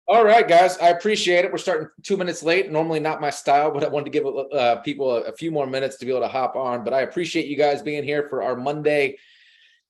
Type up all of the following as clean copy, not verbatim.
All right, guys, I appreciate it. We're starting 2 minutes late. Normally not my style, but I wanted to give people a few more minutes to be able to hop on. But I appreciate you guys being here for our Monday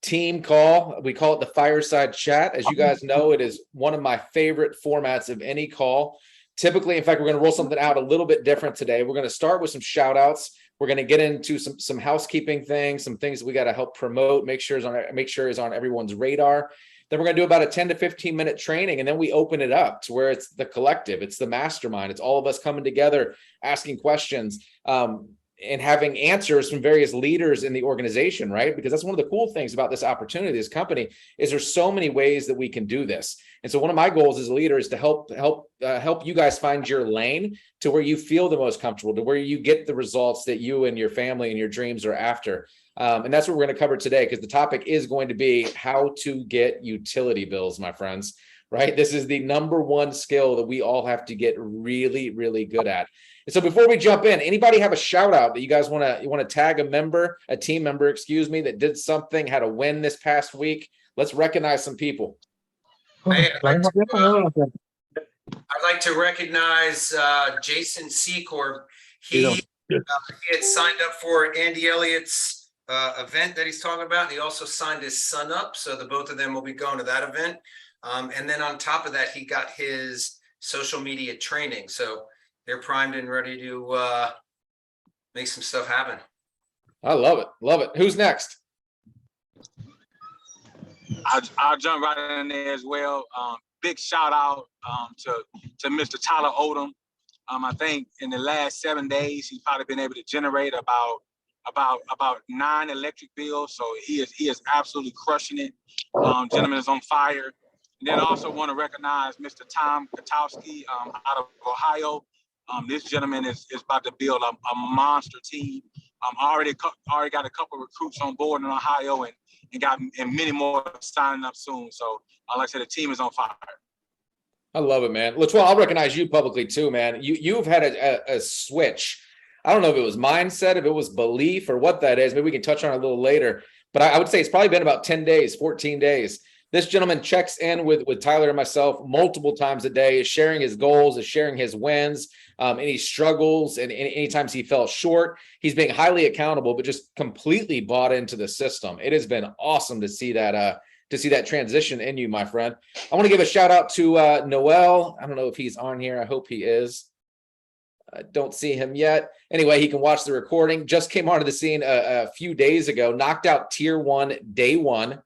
team call. We call it the fireside chat. As you guys know, it is one of my favorite formats of any call. Typically, in fact, we're going to roll something out a little bit different today. We're going to start with some shout outs. We're going to get into some housekeeping things, some things that we got to help promote, make sure is on everyone's radar. Then we're going to do about a 10 to 15 minute training, and then we open it up to where it's the collective, it's the mastermind, it's all of us coming together, asking questions, and having answers from various leaders in the organization, right? Because that's one of the cool things about this opportunity, this company, is there's so many ways that we can do this. And so one of my goals as a leader is to help you guys find your lane to where you feel the most comfortable, to where you get the results that you and your family and your dreams are after. And that's what we're going to cover today, because the topic is going to be how to get utility bills, my friends, right? This is the number one skill that we all have to get really, really good at. And so before we jump in, anybody have a shout out that you guys want to tag a team member, that did something, had a win this past week? Let's recognize some people. I'd like to recognize Jason Secor. He had signed up for Andy Elliott's event that he's talking about. He also signed his son up, so the both of them will be going to that event. And then on top of that, he got his social media training. So they're primed and ready to make some stuff happen. I love it. Love it. Who's next? I'll jump right in there as well. Big shout out to Mr. Tyler Odom. I think in the last 7 days, he's probably been able to generate about 9 electric bills. So he is absolutely crushing it. Gentleman is on fire. And then I also want to recognize Mr. Tom Katowski out of Ohio. This gentleman is about to build a monster team. Already got a couple of recruits on board in Ohio and many more signing up soon. So like I said, the team is on fire. I love it, man. Latrell, I'll recognize you publicly too, man. You've had a switch. I don't know if it was mindset, if it was belief, or what that is. Maybe we can touch on it a little later. But I would say it's probably been about 10 days, 14 days. This gentleman checks in with Tyler and myself multiple times a day, is sharing his goals, is sharing his wins, any struggles, and any times he fell short. He's being highly accountable, but just completely bought into the system. It has been awesome to see that transition in you, my friend. I want to give a shout out to Noel. I don't know if he's on here. I hope he is. I don't see him yet. Anyway, he can watch the recording. Just came onto the scene a few days ago. Knocked out Tier 1 day one.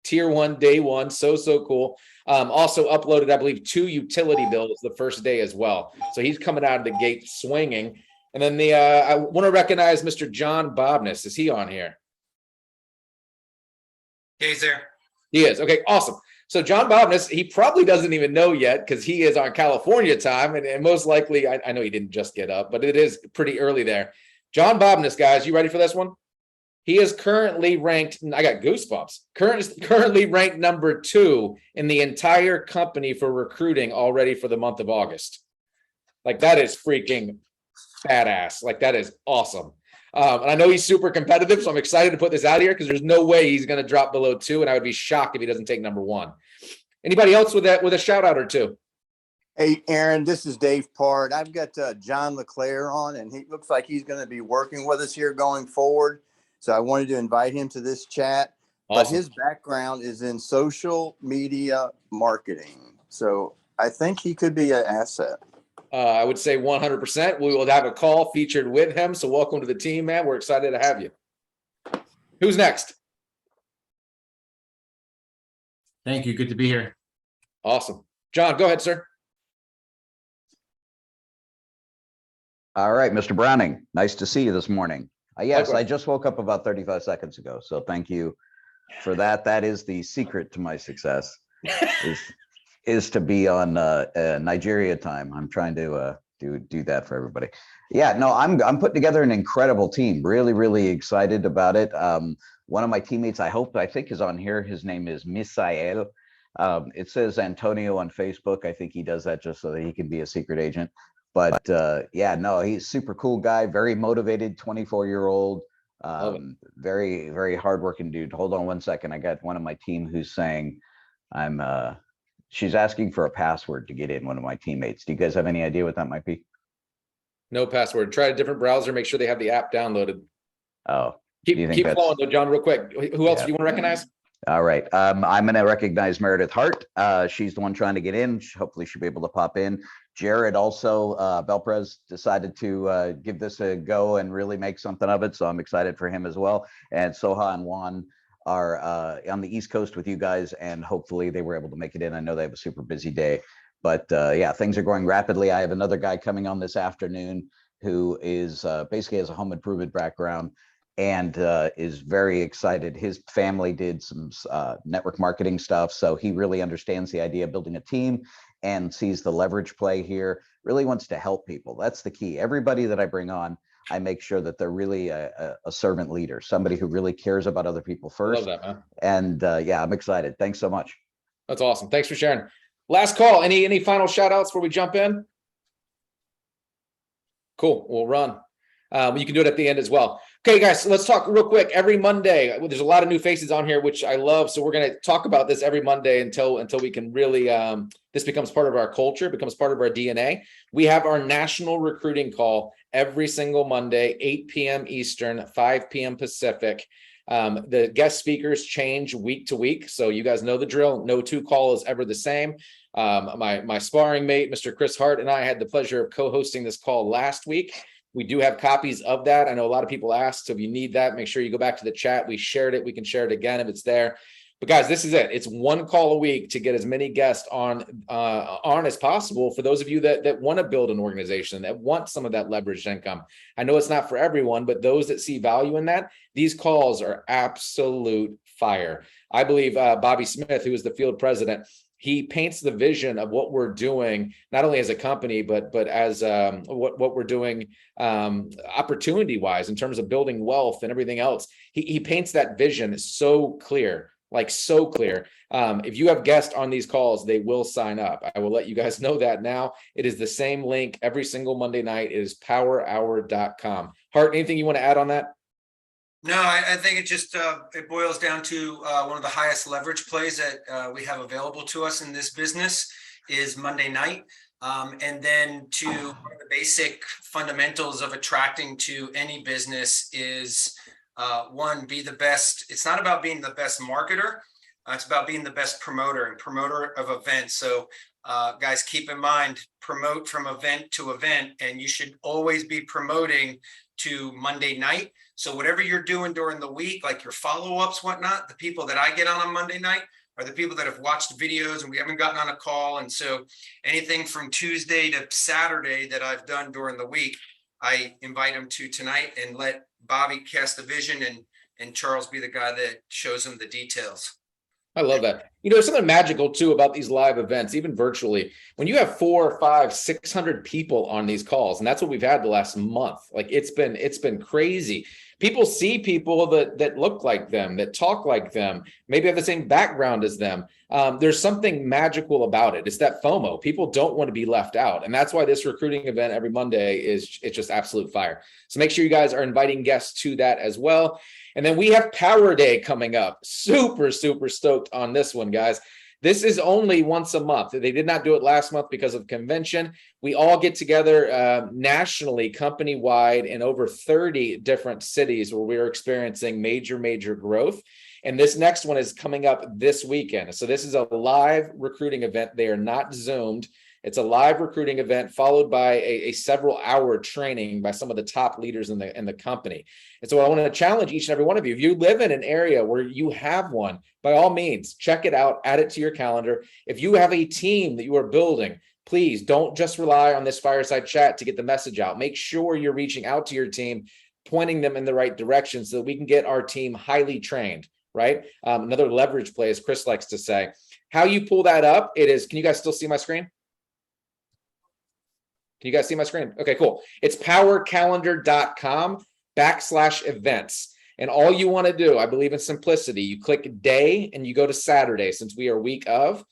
Tier 1 day one. So cool. Also uploaded, I believe, 2 utility bills the first day as well. So he's coming out of the gate swinging. And then I want to recognize Mr. John Bobness. Is he on here? Yeah, he's there. He is. Okay, awesome. So John Bobness, he probably doesn't even know yet because he is on California time, and most likely, I know he didn't just get up, but it is pretty early there. John Bobness, guys, you ready for this one? He is currently ranked, I got goosebumps, currently ranked number 2 in the entire company for recruiting already for the month of August. Like, that is freaking badass. Like, that is awesome. And I know he's super competitive, so I'm excited to put this out here because there's no way he's going to drop below 2, and I would be shocked if he doesn't take number 1. Anybody else with a shout out or two? Hey, Aaron, this is Dave Part. I've got John LeClaire on, and he looks like he's going to be working with us here going forward. So I wanted to invite him to this chat. Awesome. But his background is in social media marketing. So I think he could be an asset. I would say 100%. We will have a call featured with him. So welcome to the team, man. We're excited to have you. Who's next? Thank you. Good to be here. Awesome. John, go ahead, sir. All right, Mr. Browning, nice to see you this morning. Yes, I just woke up about 35 seconds ago. So thank you for that. That is the secret to my success. is to be on Nigeria time. I'm trying to do that for everybody. Yeah, no, I'm putting together an incredible team. Really excited about it. One of my teammates, I think is on here. His name is Misael. It says Antonio on Facebook. I think he does that just so that he can be a secret agent. But yeah, no, he's a super cool guy, very motivated, 24-year-old, very hardworking dude. Hold on one second. I got one of my team who's saying I'm she's asking for a password to get in, one of my teammates. Do you guys have any idea what that might be? No password. Try a different browser. Make sure they have the app downloaded. Oh, do you think Keep that's- flowing though, John, real quick. Who else Yeah. do you want to recognize? All right. I'm going to recognize Meredith Hart. She's the one trying to get in. Hopefully she'll be able to pop in. Jared also, Belprez decided to give this a go and really make something of it. So I'm excited for him as well. And Soha and Juan are on the East Coast with you guys, and hopefully they were able to make it in. I know they have a super busy day, but yeah, things are going rapidly. I have another guy coming on this afternoon who is basically has a home improvement background and is very excited. His family did some network marketing stuff, so he really understands the idea of building a team and sees the leverage play here, really wants to help people. That's the key. Everybody that I bring on, I make sure that they're really a servant leader, somebody who really cares about other people I first. love that, man. And yeah, I'm excited. Thanks so much. That's awesome. Thanks for sharing. Last call. Any final shout outs before we jump in? Cool. We'll run. You can do it at the end as well. Okay, guys, so let's talk real quick. Every Monday, there's a lot of new faces on here, which I love. So we're going to talk about this every Monday until we can really, this becomes part of our culture, becomes part of our DNA. We have our national recruiting call every single Monday, 8 p.m. Eastern, 5 p.m. Pacific. The guest speakers change week to week. So you guys know the drill. No two call is ever the same. My sparring mate, Mr. Chris Hart, and I had the pleasure of co-hosting this call last week. We do have copies of that. I know a lot of people asked, so if you need that, make sure you go back to the chat. We shared it. We can share it again if it's there. But guys, this is it. It's one call a week to get as many guests on as possible for those of you that want to build an organization, that want some of that leveraged income. I know it's not for everyone, but those that see value in that, these calls are absolute fire. I believe Bobby Smith, who is the field president, he paints the vision of what we're doing, not only as a company, but as what we're doing opportunity wise in terms of building wealth and everything else. He paints that vision so clear, like so clear. If you have guests on these calls, they will sign up. I will let you guys know that now. It is the same link every single Monday night. It is powerhour.com. Hart, anything you want to add on that? No, I think it just it boils down to one of the highest leverage plays that we have available to us in this business is Monday night. And then to one of the basic fundamentals of attracting to any business is one, be the best. It's not about being the best marketer. It's about being the best promoter and promoter of events. So guys, keep in mind, promote from event to event, and you should always be promoting to Monday night. So whatever you're doing during the week, like your follow-ups, whatnot, the people that I get on Monday night are the people that have watched videos and we haven't gotten on a call. And so anything from Tuesday to Saturday that I've done during the week, I invite them to tonight and let Bobby cast the vision and Charles be the guy that shows them the details. I love that. You know, there's something magical too about these live events, even virtually. When you have 400, 500, 600 people on these calls, and that's what we've had the last month. Like it's been crazy. People see people that look like them, that talk like them, maybe have the same background as them. There's something magical about it. It's that FOMO. People don't want to be left out. And that's why this recruiting event every Monday it's just absolute fire. So make sure you guys are inviting guests to that as well. And then we have Power Day coming up. Super, super stoked on this one, guys. This is only once a month. They did not do it last month because of convention. We all get together nationally, company-wide, in over 30 different cities where we're experiencing major growth. And this next one is coming up this weekend. So this is a live recruiting event. They are not Zoomed. It's a live recruiting event followed by a several-hour training by some of the top leaders in the company. And so I want to challenge each and every one of you. If you live in an area where you have one, by all means, check it out, add it to your calendar. If you have a team that you are building, please don't just rely on this fireside chat to get the message out. Make sure you're reaching out to your team, pointing them in the right direction so that we can get our team highly trained, right? Another leverage play, as Chris likes to say. How you pull that up, it is, can you guys still see my screen? Can you guys see my screen? Okay, cool. It's powercalendar.com/events. And all you want to do, I believe in simplicity, you click day and you go to Saturday since we are week of,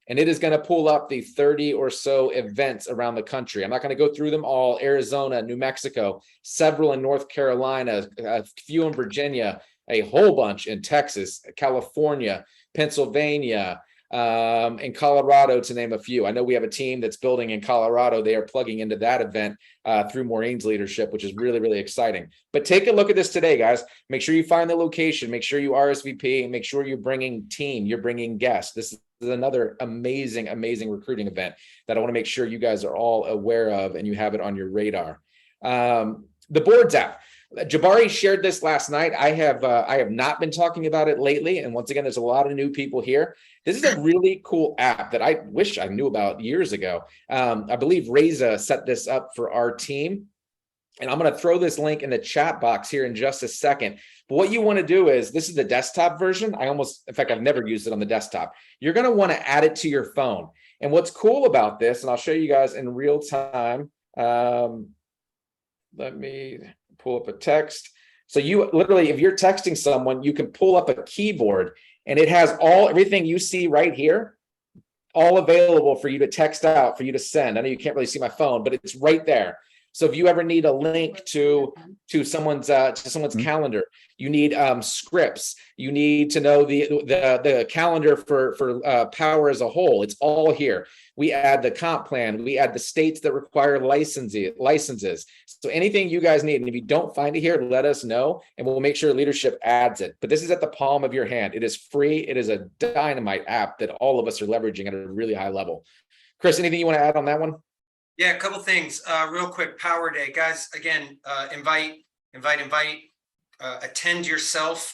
and it is going to pull up the 30 or so events around the country. I'm not going to go through them all. Arizona, New Mexico, several in North Carolina, a few in Virginia, a whole bunch in Texas, California, Pennsylvania, in Colorado, to name a few. I know we have a team that's building in Colorado. They are plugging into that event through Maureen's leadership, which is really, really exciting. But take a look at this today, guys. Make sure you find the location. Make sure you RSVP, and make sure you're bringing team. You're bringing guests. This is another amazing, amazing recruiting event that I want to make sure you guys are all aware of and you have it on your radar. The Boards app. Jabari shared this last night. I have not been talking about it lately. And once again, there's a lot of new people here. This is a really cool app that I wish I knew about years ago. I believe Reza set this up for our team. And I'm going to throw this link in the chat box here in just a second. But what you want to do is, this is the desktop version. In fact, I've never used it on the desktop. You're going to want to add it to your phone. And what's cool about this, and I'll show you guys in real time. Let me pull up a text. So you literally, if you're texting someone, you can pull up a keyboard and it has everything you see right here, all available for you to text out, for you to send. I know you can't really see my phone, but it's right there. So if you ever need a link to someone's calendar, you need scripts, you need to know the calendar for Power as a whole. It's all here. We add the comp plan. We add the states that require licenses. So anything you guys need, and if you don't find it here, let us know, and we'll make sure leadership adds it. But this is at the palm of your hand. It is free. It is a dynamite app that all of us are leveraging at a really high level. Chris, anything you want to add on that one? Yeah, a couple things real quick. Power Day, guys. Again, invite, attend yourself.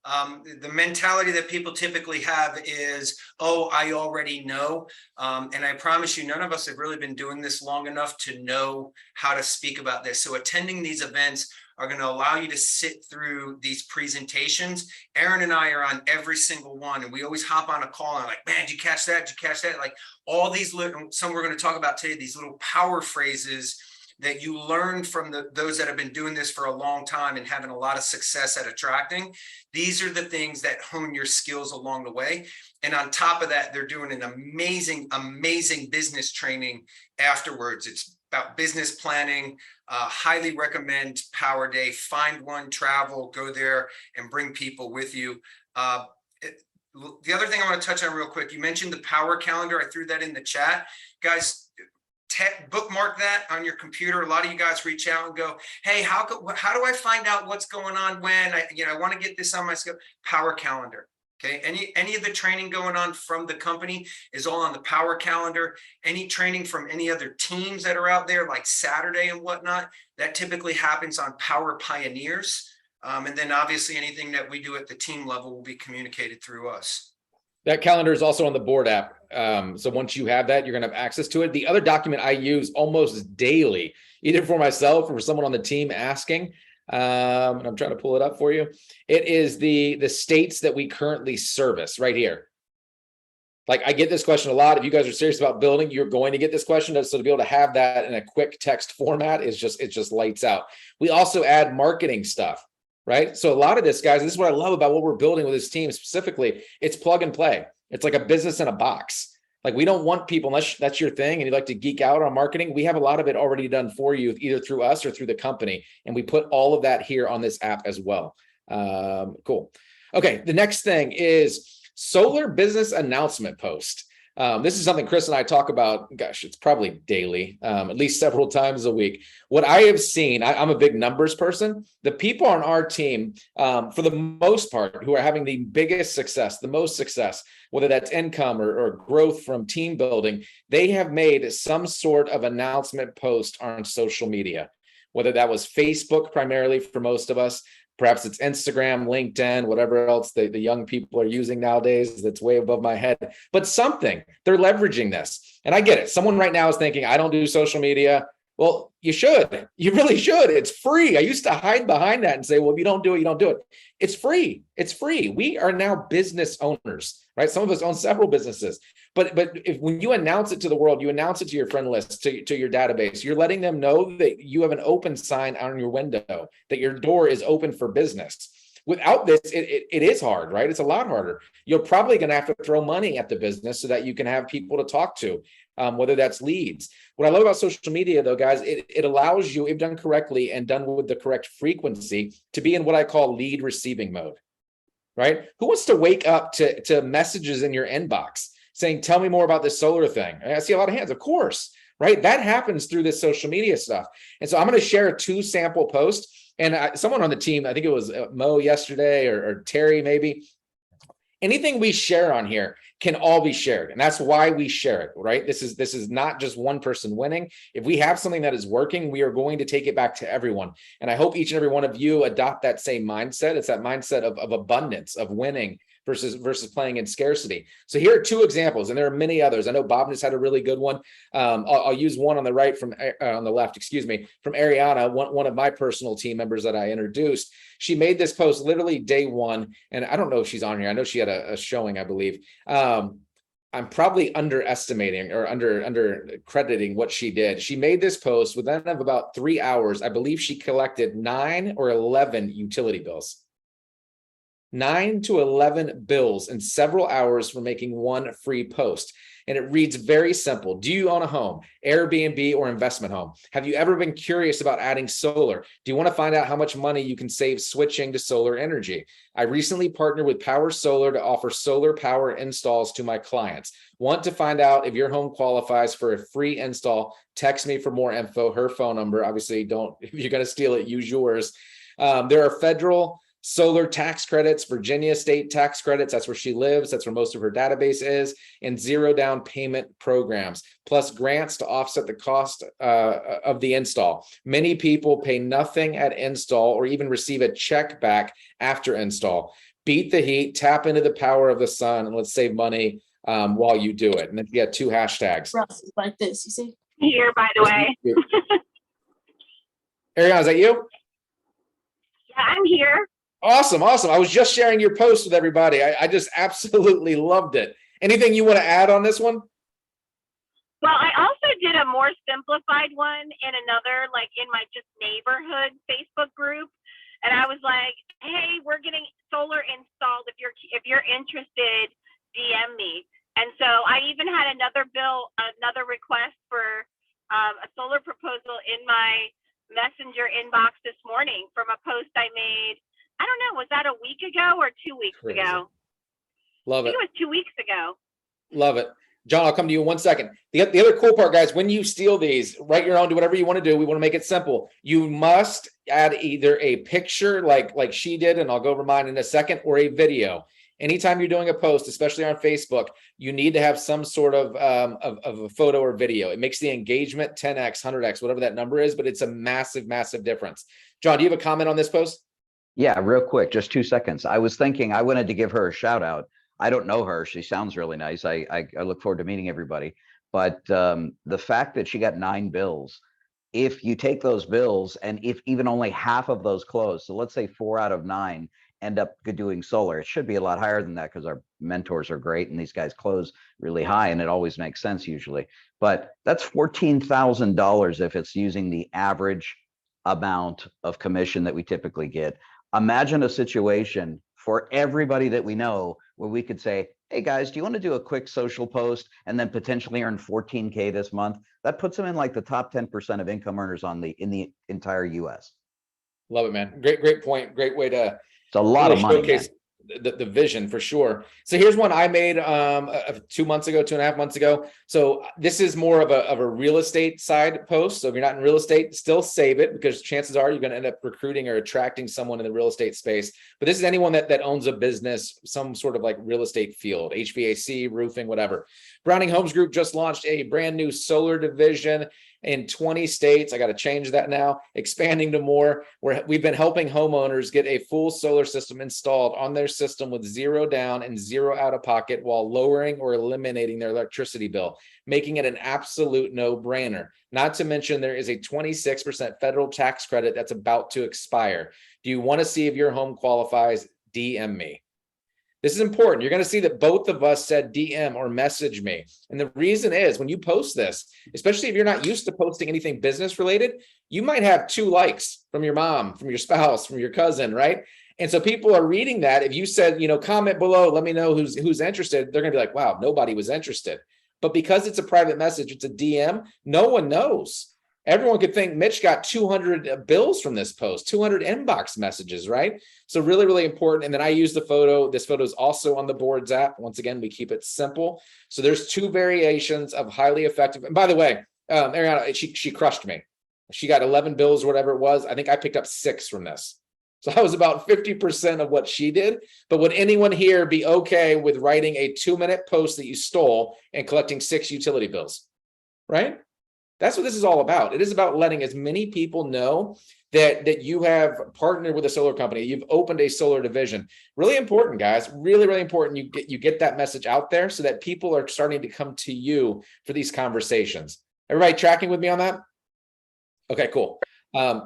The mentality that people typically have is, oh, I already know. And I promise you, none of us have really been doing this long enough to know how to speak about this. So attending these events are going to allow you to sit through these presentations. Aaron and I are on every single one, and we always hop on a call and like, man, did you catch that? Did you catch that? Like all these little, some we're going to talk about today, these little power phrases that you learn from those that have been doing this for a long time and having a lot of success at attracting. These are the things that hone your skills along the way. And on top of that, they're doing an amazing, amazing business training afterwards. It's about business planning. Highly recommend Power Day. Find one, travel, go there, and bring people with you. The other thing I want to touch on real quick, you mentioned the Power Calendar. I threw that in the chat. Guys, bookmark that on your computer. A lot of you guys reach out and go, hey, how do I find out what's going on when I want to get this on my schedule? Power Calendar. Okay, any of the training going on from the company is all on the Power Calendar. Any training from any other teams that are out there, like Saturday and whatnot, that typically happens on Power Pioneers. And then obviously anything that we do at the team level will be communicated through us. That calendar is also on the Board app. So once you have that, you're going to have access to it. The other document I use almost daily, either for myself or for someone on the team asking, and I'm trying to pull it up for you. It is the states that we currently service right here. Like I get this question a lot. If you guys are serious about building, you're going to get this question. So to be able to have that in a quick text format is it just lights out. We also add marketing stuff, right? So a lot of this, guys, this is what I love about what we're building with this team specifically. It's plug and play. It's like a business in a box. Like we don't want people, unless that's your thing and you like to geek out on marketing, we have a lot of it already done for you, either through us or through the company. And we put all of that here on this app as well. Cool. Okay, the next thing is Solar Business Announcement Post. This is something Chris and I talk about, gosh, it's probably daily, at least several times a week. What I have seen, I'm a big numbers person. The people on our team, for the most part, who are having the biggest success, the most success, whether that's income or growth from team building, they have made some sort of announcement post on social media, whether that was Facebook primarily for most of us. Perhaps it's Instagram, LinkedIn, whatever else the young people are using nowadays that's way above my head, but something, they're leveraging this. And I get it. Someone right now is thinking, I don't do social media. Well, you should. You really should. It's free. I used to hide behind that and say, well, if you don't do it, you don't do it. It's free. It's free. We are now business owners, right? Some of us own several businesses. But when you announce it to the world, you announce it to your friend list, to your database, you're letting them know that you have an open sign on your window, that your door is open for business. Without this, it is hard, right? It's a lot harder. You're probably going to have to throw money at the business so that you can have people to talk to, whether that's leads. What I love about social media, though, guys, it allows you, if done correctly and done with the correct frequency, to be in what I call lead receiving mode, right? Who wants to wake up to messages in your inbox saying, tell me more about this solar thing. And I see a lot of hands, of course, right? That happens through this social media stuff. And so I'm going to share 2 sample posts. And someone on the team, I think it was Mo yesterday or Terry maybe, anything we share on here can all be shared. And that's why we share it, right? This is not just one person winning. If we have something that is working, we are going to take it back to everyone. And I hope each and every one of you adopt that same mindset. It's that mindset of abundance, of winning versus playing in scarcity. So here are 2 examples, and there are many others. I know Bob just had a really good one. I'll use one on the right on the left, excuse me, from Ariana, one of my personal team members that I introduced. She made this post literally day 1, and I don't know if she's on here. I know she had a showing, I believe. I'm probably underestimating or under crediting what she did. She made this post within about 3 hours. I believe she collected 9 or 11 utility bills. 9 to 11 bills in several hours for making one free post. And it reads very simple. Do you own a home, Airbnb, or investment home? Have you ever been curious about adding solar? Do you want to find out how much money you can save switching to solar energy? I recently partnered with Power Solar to offer solar power installs to my clients. Want to find out if your home qualifies for a free install? Text me for more info. Her phone number, obviously, don't, if you're going to steal it, use yours. There are federal solar tax credits, Virginia state tax credits. That's where she lives. That's where most of her database is, and 0 down payment programs, plus grants to offset the cost of the install. Many people pay nothing at install or even receive a check back after install. Beat the heat, tap into the power of the sun, and let's save money while you do it. And then you got 2 hashtags. Russ is like this, you see? Here, by the way. Ariana, is that you? Yeah, I'm here. Awesome. I was just sharing your post with everybody. I just absolutely loved it. Anything you want to add on this one? Well, I also did a more simplified one in another, like in my just neighborhood Facebook group. And I was like, hey, we're getting solar installed. If you're interested, DM me. And so I even had another request for a solar proposal in my messenger inbox this morning from a post I made. I don't know, was that a week ago or 2 weeks Crazy. ago? Love I it. think it was 2 weeks ago. Love it. John, I'll come to you in 1 second. The other cool part, guys, when you steal these, write your own, do whatever you want to do. We want to make it simple. You must add either a picture like she did, and I'll go over mine in a second, or a video. Anytime you're doing a post, especially on Facebook, you need to have some sort of a photo or video. It makes the engagement 10x, 100x, whatever that number is, but it's a massive, massive difference. John, do you have a comment on this post? Yeah, real quick, just 2 seconds. I was thinking I wanted to give her a shout out. I don't know her. She sounds really nice. I look forward to meeting everybody. But the fact that she got 9 bills, if you take those bills and if even only half of those close, so let's say 4 out of 9 end up doing solar, it should be a lot higher than that because our mentors are great and these guys close really high and it always makes sense usually. But that's $14,000 if it's using the average amount of commission that we typically get. Imagine a situation for everybody that we know where we could say, hey guys, do you want to do a quick social post and then potentially earn 14K this month? That puts them in like the top 10% of income earners in the entire US. Love it, man. Great point. Great way to It's a lot of money. showcase the vision for sure. So here's one I made 2 months ago, 2.5 months ago. So this is more of a real estate side post. So if you're not in real estate, still save it because chances are you're going to end up recruiting or attracting someone in the real estate space. But this is anyone that owns a business, some sort of like real estate field, HVAC, roofing, whatever. Browning Homes Group just launched a brand new solar division in 20 states. I got to change that now, expanding to more, where we've been helping homeowners get a full solar system installed on their system with 0 down and 0 out of pocket while lowering or eliminating their electricity bill, making it an absolute no-brainer. Not to mention there is a 26% federal tax credit that's about to expire. Do you want to see if your home qualifies? DM me. This is important. You're going to see that both of us said DM or message me. And the reason is when you post this, especially if you're not used to posting anything business related, you might have 2 likes from your mom, from your spouse, from your cousin, right? And so people are reading that. If you said, comment below, let me know who's interested, they're going to be like, wow, nobody was interested. But because it's a private message, it's a DM, no one knows. everyone could think Mitch got 200 bills from this post, 200 inbox messages, right? So really, really important. And then I use the photo. This photo is also on the Boards app. Once again, we keep it simple. So there's 2 variations of highly effective. And by the way, Ariana, she crushed me. She got 11 bills, whatever it was. I think I picked up 6 from this. So I was about 50% of what she did. But would anyone here be okay with writing a 2-minute post that you stole and collecting 6 utility bills? Right? That's what this is all about. It is about letting as many people know that you have partnered with a solar company. You've opened a solar division. Really important, guys. Really, really important. You get that message out there so that people are starting to come to you for these conversations. Everybody tracking with me on that? Okay, cool. Hey,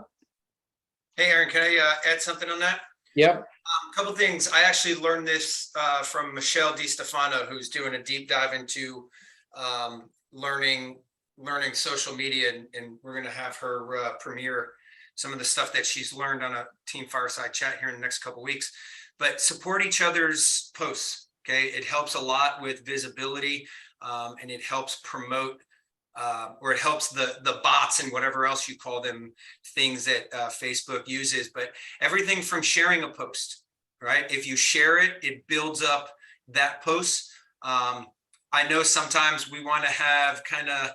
Aaron, can I add something on that? Yep. A couple things. I actually learned this from Michelle DiStefano, who's doing a deep dive into learning social media, and we're going to have her premiere some of the stuff that she's learned on a Team Fireside Chat here in the next couple of weeks. But support each other's posts. Okay, it helps a lot with visibility, and it helps promote. Or it helps the bots and whatever else you call them, things that Facebook uses. But everything from sharing a post, right? If you share it, it builds up that post. I know sometimes we want to have kind of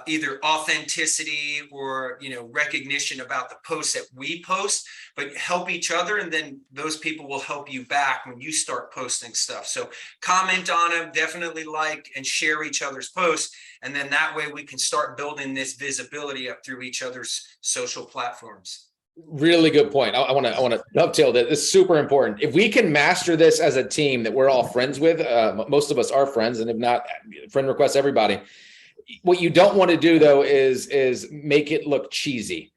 either authenticity or recognition about the posts that we post, but help each other, and then those people will help you back when you start posting stuff. So comment on them, definitely like and share each other's posts, and then that way we can start building this visibility up through each other's social platforms. Really good point. I want to dovetail that. This is super important. If we can master this as a team that we're all friends with, most of us are friends, and if not, friend request everybody. What you don't want to do though is make it look cheesy,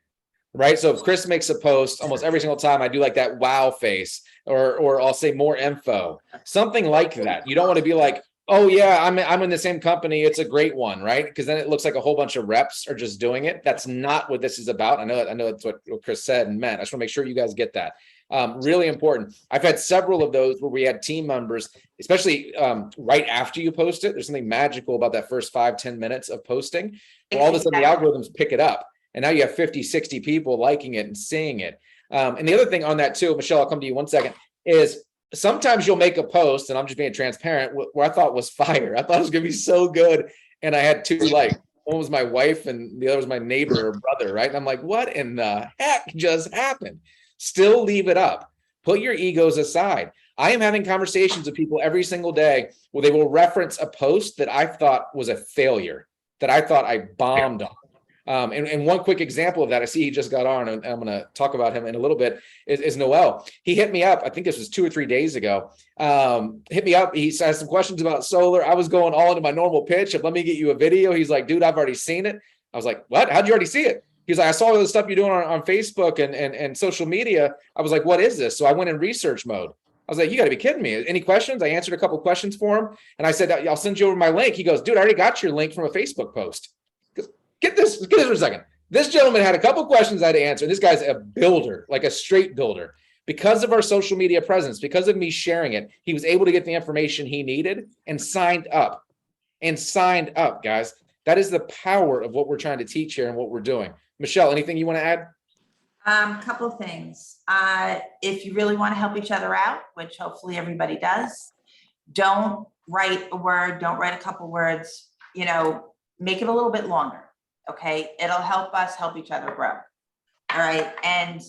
right? So if Chris makes a post, almost every single time I do like that wow face, or I'll say more info, something like that. You don't want to be like, oh yeah, I'm in the same company, it's a great one, right? Because then it looks like a whole bunch of reps are just doing it. That's not what this is about. I know that's what Chris said and meant. I just want to make sure you guys get that. Really important. I've had several of those where we had team members, especially right after you post it. There's something magical about that first 5-10 minutes of posting, where all of a sudden the algorithms pick it up, and now you have 50-60 people liking it and seeing it. And the other thing on that too, Michelle, I'll come to you one second, is sometimes you'll make a post, and I'm just being transparent, where I thought was fire. I thought it was gonna be so good, and I had 2 likes. One was my wife and the other was my neighbor or brother, right? And I'm like, what in the heck just happened? Still leave it up. Put your egos aside. I am having conversations with people every single day where they will reference a post that I thought was a failure, that I thought I bombed on. And one quick example of that, I see he just got on, and I'm going to talk about him in a little bit, is Noel. He hit me up, I think this was 2 or 3 days ago, hit me up. He has some questions about solar. I was going all into my normal pitch of, let me get you a video. He's like, dude, I've already seen it. I was like, what? How'd you already see it? He's like, I saw all the stuff you're doing on Facebook and social media. I was like, what is this? So I went in research mode. I was like, you got to be kidding me. Any questions? I answered a couple of questions for him. And I said, I'll send you over my link. He goes, dude, I already got your link from a Facebook post. Get this for a second. This gentleman had a couple of questions I had to answer. This guy's a builder, like a straight builder. Because of our social media presence, because of me sharing it, he was able to get the information he needed and signed up. Guys. That is the power of what we're trying to teach here and what we're doing. Michelle, anything you want to add? Couple of things. If you really want to help each other out, which hopefully everybody does, don't write a word, don't write a couple words, make it a little bit longer. Okay. It'll help us help each other grow. All right. And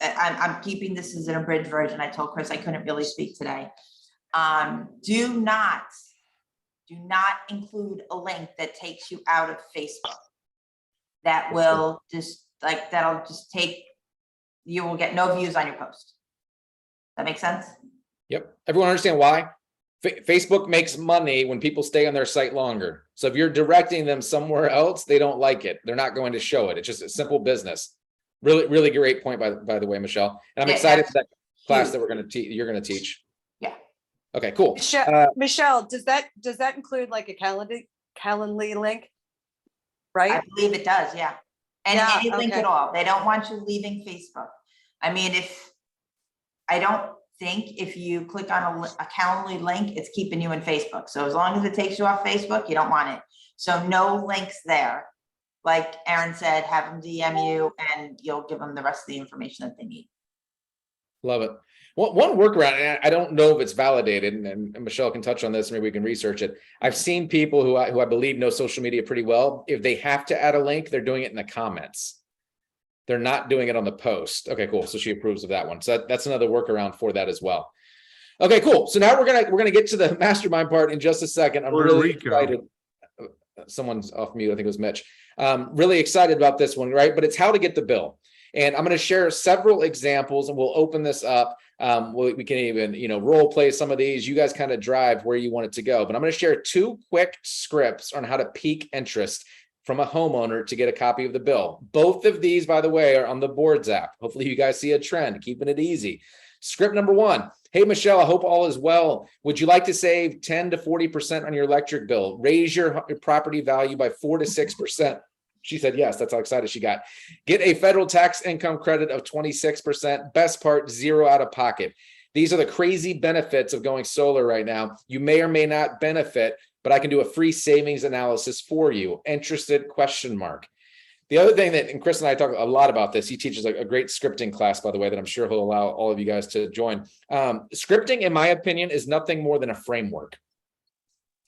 I'm keeping this as an abridged version. I told Chris I couldn't really speak today. Do not include a link that takes you out of Facebook. That will that'll just take, you will get no views on your post. That makes sense? Yep. Everyone understand why? Facebook makes money when people stay on their site longer. So if you're directing them somewhere else, they don't like it. They're not going to show it. It's just a simple business. Really, really great point, by the way, Michelle. And I'm excited for that class that you're going to teach. Yeah. Okay, cool. Michelle, does that include like a Calendly link? Right? I believe it does, yeah. And Yeah, any link okay. at all. They don't want you leaving Facebook. I mean, I don't think if you click on a Calendly link, it's keeping you in Facebook. So as long as it takes you off Facebook, you don't want it. So no links there. like Aaron said, have them DM you and you'll give them the rest of the information that they need. Love it. One workaround, and I don't know if it's validated, and Michelle can touch on this, maybe we can research it. I've seen people who I believe know social media pretty well. If they have to add a link, they're doing it in the comments. They're not doing it on the post. Okay, cool. So she approves of that one. So that's another workaround for that as well. Okay, cool. So now we're gonna get to the mastermind part in just a second. I'm really excited. Someone's off mute. I think it was Mitch. Really excited about this one, right? But it's how to get the bill. And I'm going to share several examples, and we'll open this up. We can even, role play some of these. You guys kind of drive where you want it to go. But I'm going to share 2 quick scripts on how to peak interest from a homeowner to get a copy of the bill. Both of these, by the way, are on the Boards app. Hopefully you guys see a trend, keeping it easy. Script number 1. Hey, Michelle, I hope all is well. Would you like to save 10 to 40% on your electric bill? Raise your property value by 4 to 6%. She said, yes, that's how excited she got. Get a federal tax income credit of 26%. Best part, 0 out of pocket. These are the crazy benefits of going solar right now. You may or may not benefit, but I can do a free savings analysis for you. Interested? ? The other thing that, and Chris and I talk a lot about this, he teaches a great scripting class, by the way, that I'm sure he'll allow all of you guys to join. Scripting, in my opinion, is nothing more than a framework.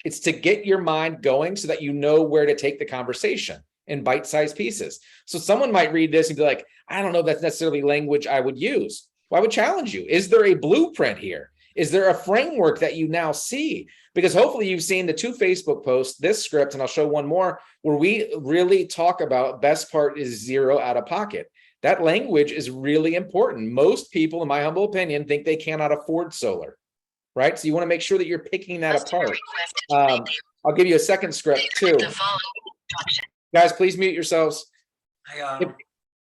It's to get your mind going so that you know where to take the conversation in bite-sized pieces. So someone might read this and be like, I don't know if that's necessarily language I would use. Well, I would challenge you. Is there a blueprint here? Is there a framework that you now see? Because hopefully you've seen the 2 Facebook posts, this script, and I'll show one more, where we really talk about best part is 0 out of pocket. That language is really important. Most people, in my humble opinion, think they cannot afford solar, right? So you want to make sure that you're picking that apart. I'll give you a second script too. Guys, please mute yourselves.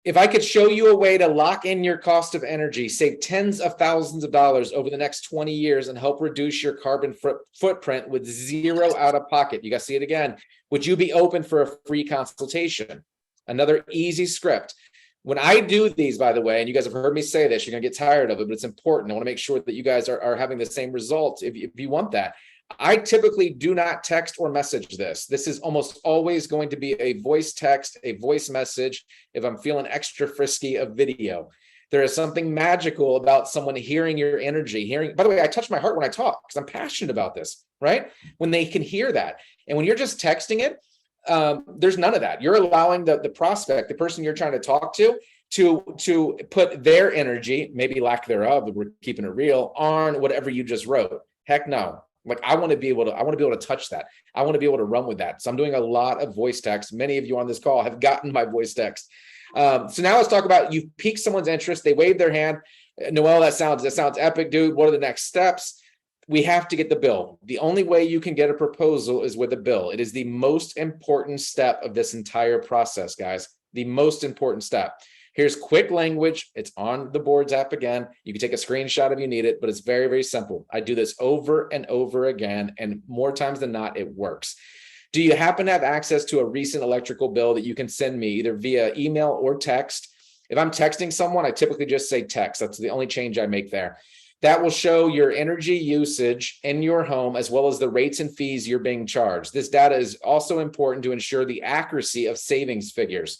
If I could show you a way to lock in your cost of energy, save tens of thousands of dollars over the next 20 years and help reduce your carbon footprint with 0 out of pocket, you guys see it again. Would you be open for a free consultation? Another easy script. When I do these, by the way, and you guys have heard me say this, you're going to get tired of it, but it's important. I want to make sure that you guys are having the same results if you want that. I typically do not text or message this. This is almost always going to be a voice text, a voice message. If I'm feeling extra frisky, a video. There is something magical about someone hearing your energy, by the way, I touch my heart when I talk because I'm passionate about this, right? When they can hear that. And when you're just texting it, there's none of that. You're allowing the prospect, the person you're trying to talk to put their energy, maybe lack thereof, but we're keeping it real, on whatever you just wrote. Heck no. Like I want to be able to touch that. I want to be able to run with that. So I'm doing a lot of voice text. Many of you on this call have gotten my voice text. So now let's talk about, you've piqued someone's interest. They wave their hand. Noel, that sounds epic, dude. What are the next steps? We have to get the bill. The only way you can get a proposal is with a bill. It is the most important step of this entire process, guys. The most important step. Here's quick language. It's on the Boards app again. You can take a screenshot if you need it, but it's very, very simple. I do this over and over again, and more times than not, it works. Do you happen to have access to a recent electrical bill that you can send me either via email or text? If I'm texting someone, I typically just say text. That's the only change I make there. That will show your energy usage in your home, as well as the rates and fees you're being charged. This data is also important to ensure the accuracy of savings figures.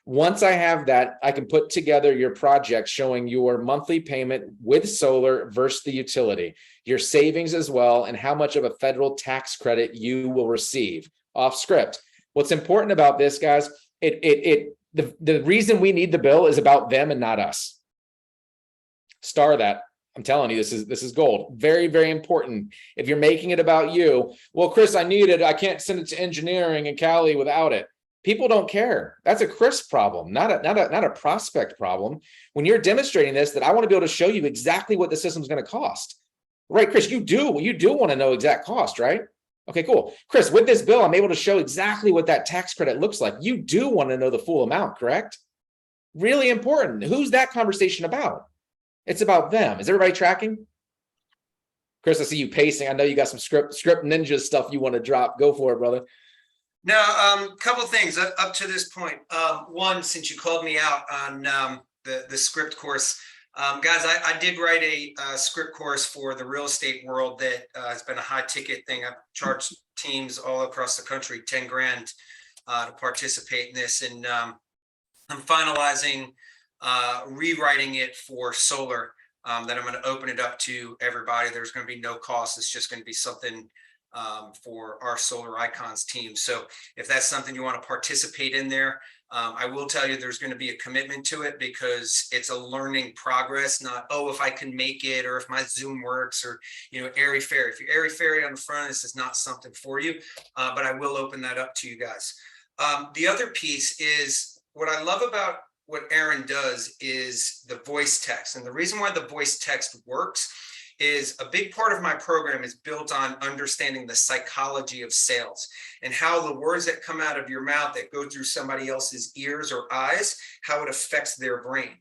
Once I have that, I can put together your project showing your monthly payment with solar versus the utility, your savings as well, and how much of a federal tax credit you will receive off script. What's important about this, guys, the reason we need the bill is about them and not us. Star that. I'm telling you, this is gold. Very, very important. If you're making it about you, well, Chris, I need it. I can't send it to engineering and Cali without it. People don't care. That's a Chris problem, not a prospect problem. When you're demonstrating this, that I want to be able to show you exactly what the system is going to cost. Right, Chris, you do want to know exact cost, right? Okay, cool. Chris, with this bill, I'm able to show exactly what that tax credit looks like. You do want to know the full amount, correct? Really important. Who's that conversation about? It's about them. Is everybody tracking? Chris, I see you pacing. I know you got some script ninja stuff you want to drop. Go for it, brother. No, couple things up to this point. One, since you called me out on the script course, guys, I did write a script course for the real estate world that has been a high ticket thing. I've charged teams all across the country 10 grand to participate in this. And I'm finalizing rewriting it for solar, that I'm going to open it up to everybody. There's going to be no cost. It's just going to be something for our Solar Icons team. So if that's something you want to participate in there, I will tell you there's going to be a commitment to it, because it's a learning progress, not, oh, if I can make it, or if my Zoom works, or, airy fairy. If you're airy fairy on the front, this is not something for you, but I will open that up to you guys. The other piece is, what I love about what Aaron does is the voice text. And the reason why the voice text works is a big part of my program is built on understanding the psychology of sales and how the words that come out of your mouth that go through somebody else's ears or eyes, how it affects their brain.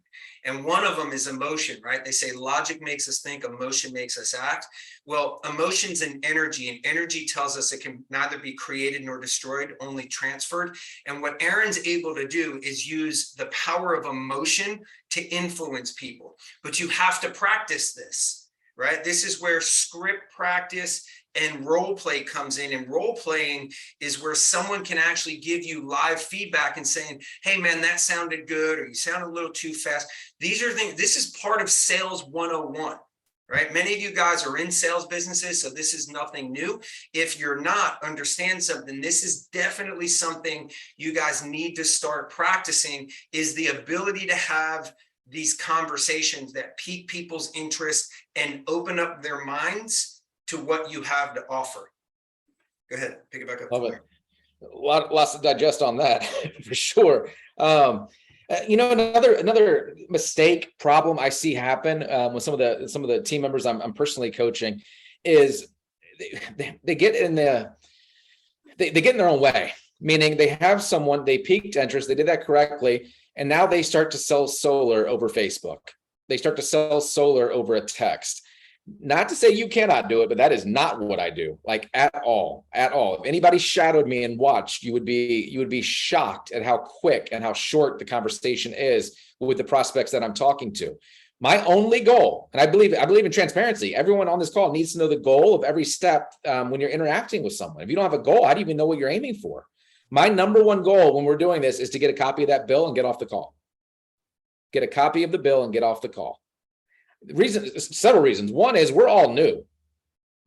And one of them is emotion, right? They say logic makes us think, emotion makes us act. Well, emotion's an energy, and energy tells us it can neither be created nor destroyed, only transferred. And what Aaron's able to do is use the power of emotion to influence people. But you have to practice this. Right? This is where script practice and role play comes in. And role playing is where someone can actually give you live feedback and saying, hey man, that sounded good, or you sound a little too fast. These are things, this is part of sales 101, right? Many of you guys are in sales businesses, so this is nothing new. If you're not, understand something. This is definitely something you guys need to start practicing, is the ability to have these conversations that pique people's interest and open up their minds to what you have to offer. Go ahead, pick it back up. Love it. Lots to digest on that for sure. Another mistake problem I see happen with some of the team members I'm personally coaching is they get in they get in their own way. Meaning they have someone, they piqued interest, they did that correctly, and now they start to sell solar over Facebook. They start to sell solar over a text. Not to say you cannot do it, but that is not what I do, like at all. If anybody shadowed me and watched, you would be shocked at how quick and how short the conversation is with the prospects that I'm talking to. My only goal, and I believe in transparency. Everyone on this call needs to know the goal of every step when you're interacting with someone. If you don't have a goal, how do you even know what you're aiming for? My number one goal when we're doing this is to get a copy of that bill and get off the call. Get a copy of the bill and get off the call. Several reasons. One is we're all new.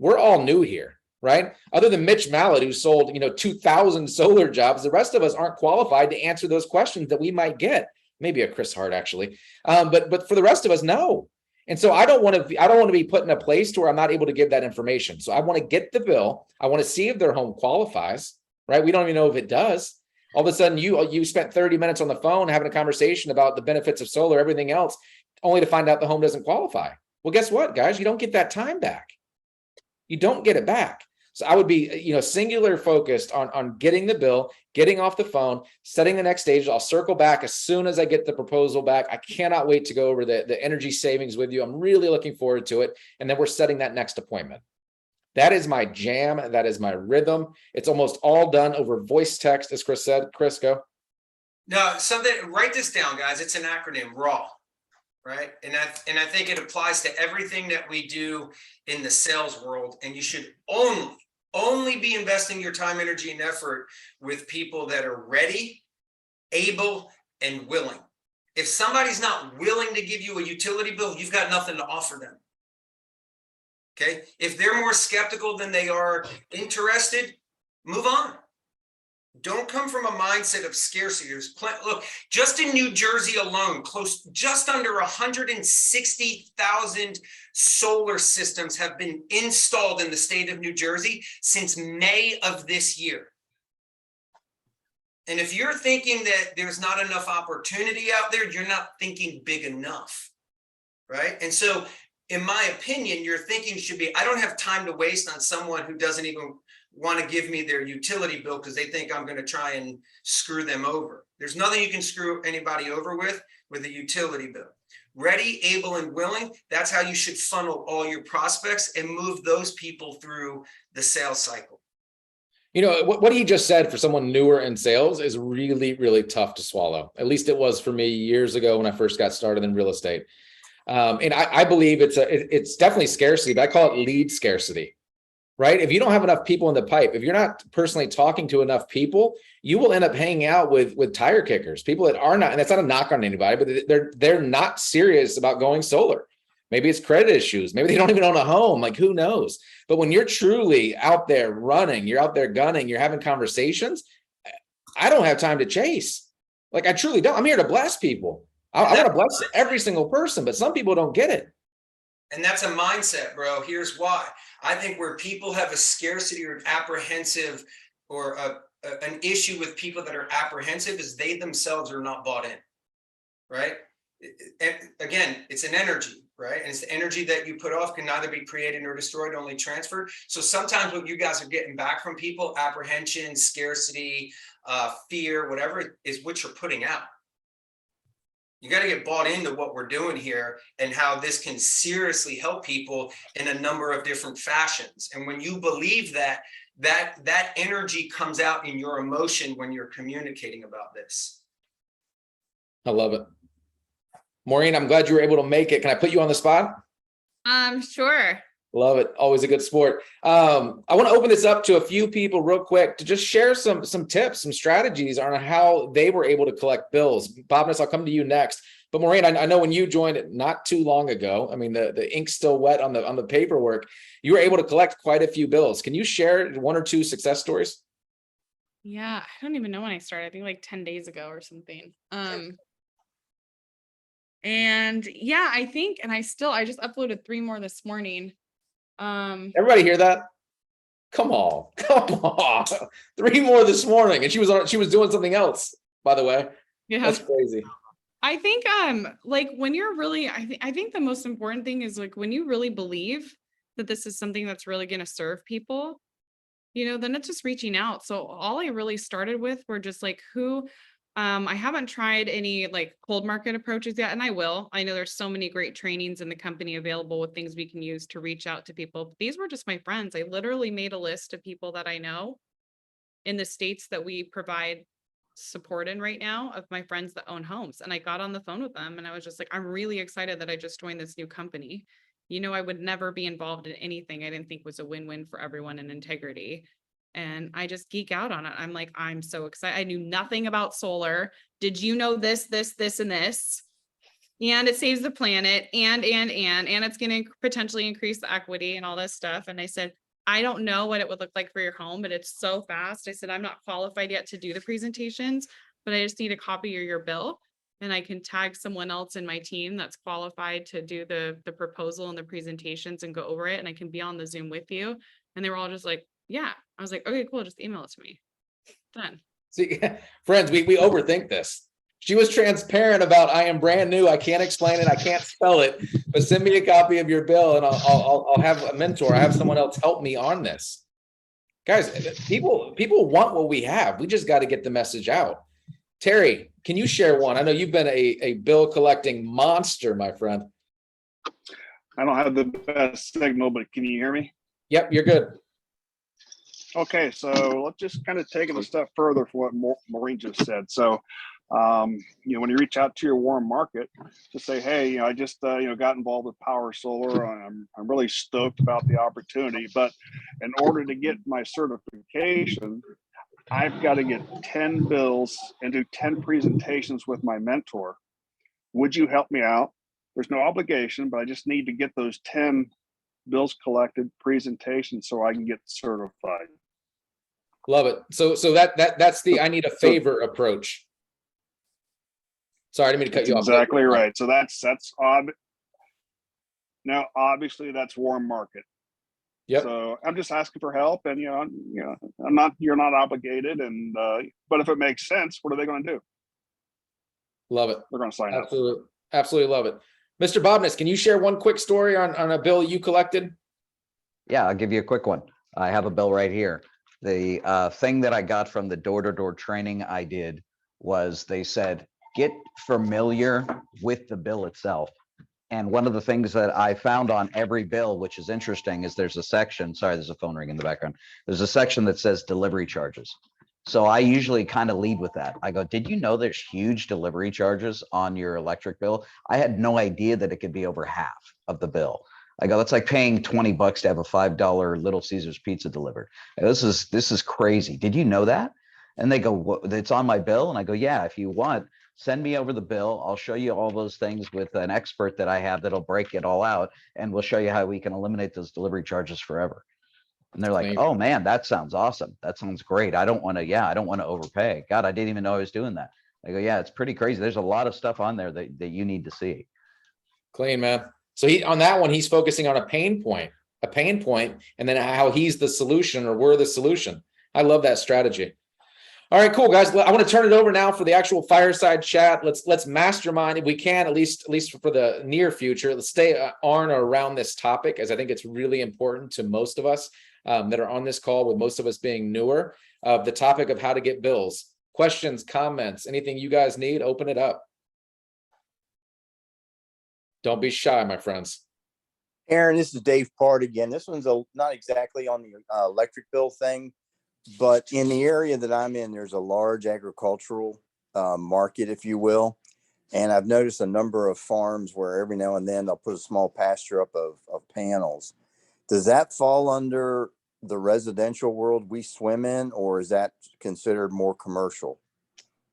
We're all new here, right? Other than Mitch Mallett, who sold 2,000 solar jobs, the rest of us aren't qualified to answer those questions that we might get. Maybe a Chris Hart, actually, but for the rest of us, no. And so I don't want to be put in a place to where I'm not able to give that information. So I want to get the bill. I want to see if their home qualifies. Right? We don't even know if it does. All of a sudden, you spent 30 minutes on the phone having a conversation about the benefits of solar, everything else, only to find out the home doesn't qualify. Well, guess what, guys? You don't get that time back. You don't get it back. So I would be, singular focused on getting the bill, getting off the phone, setting the next stage. I'll circle back as soon as I get the proposal back. I cannot wait to go over the energy savings with you. I'm really looking forward to it. And then we're setting that next appointment. That is my jam. That is my rhythm. It's almost all done over voice text, as Chris said. Chris, go. No, write this down, guys. It's an acronym, RAW, right? And I think it applies to everything that we do in the sales world. And you should only be investing your time, energy, and effort with people that are ready, able, and willing. If somebody's not willing to give you a utility bill, you've got nothing to offer them. Okay, if they're more skeptical than they are interested, move on. Don't come from a mindset of scarcity. Look, just in New Jersey alone, just under 160,000 solar systems have been installed in the state of New Jersey since May of this year. And if you're thinking that there's not enough opportunity out there, you're not thinking big enough, right? And so, in my opinion, your thinking should be, I don't have time to waste on someone who doesn't even want to give me their utility bill because they think I'm going to try and screw them over. There's nothing you can screw anybody over with a utility bill. Ready, able, and willing, that's how you should funnel all your prospects and move those people through the sales cycle. What he just said for someone newer in sales is really, really tough to swallow. At least it was for me years ago when I first got started in real estate. And I believe it's definitely scarcity, but I call it lead scarcity. right? If you don't have enough people in the pipe, if you're not personally talking to enough people, you will end up hanging out with tire kickers, people that are not, and that's not a knock on anybody, but they're not serious about going solar. Maybe it's credit issues. Maybe they don't even own a home. Like, who knows? But when you're truly out there running, you're out there gunning, you're having conversations, I don't have time to chase. Like, I truly don't. I'm here to bless people. I want to bless every single person, but some people don't get it. And that's a mindset, bro. Here's why. I think where people have a scarcity or apprehensive or an issue with people that are apprehensive is they themselves are not bought in, right? Again, it's an energy, right? And it's the energy that you put off can neither be created nor destroyed, only transferred. So sometimes what you guys are getting back from people, apprehension, scarcity, fear, whatever, is what you're putting out. You got to get bought into what we're doing here and how this can seriously help people in a number of different fashions. And when you believe that, that energy comes out in your emotion when you're communicating about this. I love it. Maureen, I'm glad you were able to make it. Can I put you on the spot? Sure. Love it. Always a good sport. I want to open this up to a few people real quick to just share some tips, some strategies on how they were able to collect bills. Bobness, I'll come to you next. But Maureen, I know when you joined it not too long ago, I mean, the ink's still wet on the paperwork, you were able to collect quite a few bills. Can you share one or two success stories? Yeah, I don't even know when I started. I think like 10 days ago or something. And yeah, I think, and I just uploaded 3 more this morning. Everybody hear that? Come on. 3 more this morning. And she was doing something else, by the way. Yeah. That's crazy. I think like when you're really, I think the most important thing is like when you really believe that this is something that's really going to serve people, then it's just reaching out. So all I really started with were just like I haven't tried any like cold market approaches yet, and I will. I know there's so many great trainings in the company available with things we can use to reach out to people. But these were just my friends. I literally made a list of people that I know in the states that we provide support in right now, of my friends that own homes. And I got on the phone with them and I was just like, I'm really excited that I just joined this new company. I would never be involved in anything I didn't think was a win-win for everyone in integrity. And I just geek out on it. I'm like, I'm so excited. I knew nothing about solar. Did you know this, and this? And it saves the planet and it's going to potentially increase the equity and all this stuff. And I said, I don't know what it would look like for your home, but it's so fast. I said, I'm not qualified yet to do the presentations, but I just need a copy of your bill. And I can tag someone else in my team that's qualified to do the proposal and the presentations and go over it. And I can be on the Zoom with you. And they were all just like, yeah. I was like, okay, cool. Just email it to me. Done. See, friends, we overthink this. She was transparent about, I am brand new. I can't explain it. I can't spell it, but send me a copy of your bill and I'll have a mentor. I have someone else help me on this. Guys, people want what we have. We just got to get the message out. Terry, can you share one? I know you've been a bill collecting monster, my friend. I don't have the best signal, but can you hear me? Yep, you're good. Okay, so let's just kind of take it a step further from what Maureen just said. So, when you reach out to your warm market to say, hey, I just, got involved with Power Solar. I'm really stoked about the opportunity, but in order to get my certification, I've got to get 10 bills and do 10 presentations with my mentor. Would you help me out? There's no obligation, but I just need to get those 10 bills collected, presentations, so I can get certified. Love it. So that's the I need a favor approach. Sorry, I didn't mean to cut you off. Exactly right. So that's now obviously that's warm market. Yep. So I'm just asking for help, and you're not obligated, and but if it makes sense, what are they going to do? Love it. They're going to sign up. Absolutely love it. Mr. Bobness, can you share one quick story on a bill you collected? Yeah, I'll give you a quick one. I have a bill right here. The thing that I got from the door-to-door training I did was they said, get familiar with the bill itself. And one of the things that I found on every bill, which is interesting, is there's a section, sorry, there's a phone ring in the background. There's a section that says delivery charges. So I usually kind of lead with that. I go, did you know there's huge delivery charges on your electric bill? I had no idea that it could be over half of the bill. I go, that's like paying 20 bucks to have a $5 Little Caesars pizza delivered. This is crazy. Did you know that? And they go, what, it's on my bill? And I go, yeah, if you want, send me over the bill. I'll show you all those things with an expert that I have that'll break it all out. And we'll show you how we can eliminate those delivery charges forever. And they're like, Thank oh man, that sounds awesome. That sounds great. I don't want to overpay. God, I didn't even know I was doing that. I go, yeah, it's pretty crazy. There's a lot of stuff on there that you need to see. Clean, man. So on that one, he's focusing on a pain point, and then how he's the solution or we're the solution. I love that strategy. All right, cool, guys. I want to turn it over now for the actual fireside chat. Let's mastermind if we can, at least for the near future. Let's stay on or around this topic, as I think it's really important to most of us that are on this call, with most of us being newer, of the topic of how to get bills. Questions, comments, anything you guys need, open it up. Don't be shy, my friends. Aaron, this is Dave Part again. This one's not exactly on the electric bill thing, but in the area that I'm in, there's a large agricultural market, if you will. And I've noticed a number of farms where every now and then they'll put a small pasture up of panels. Does that fall under the residential world we swim in, or is that considered more commercial?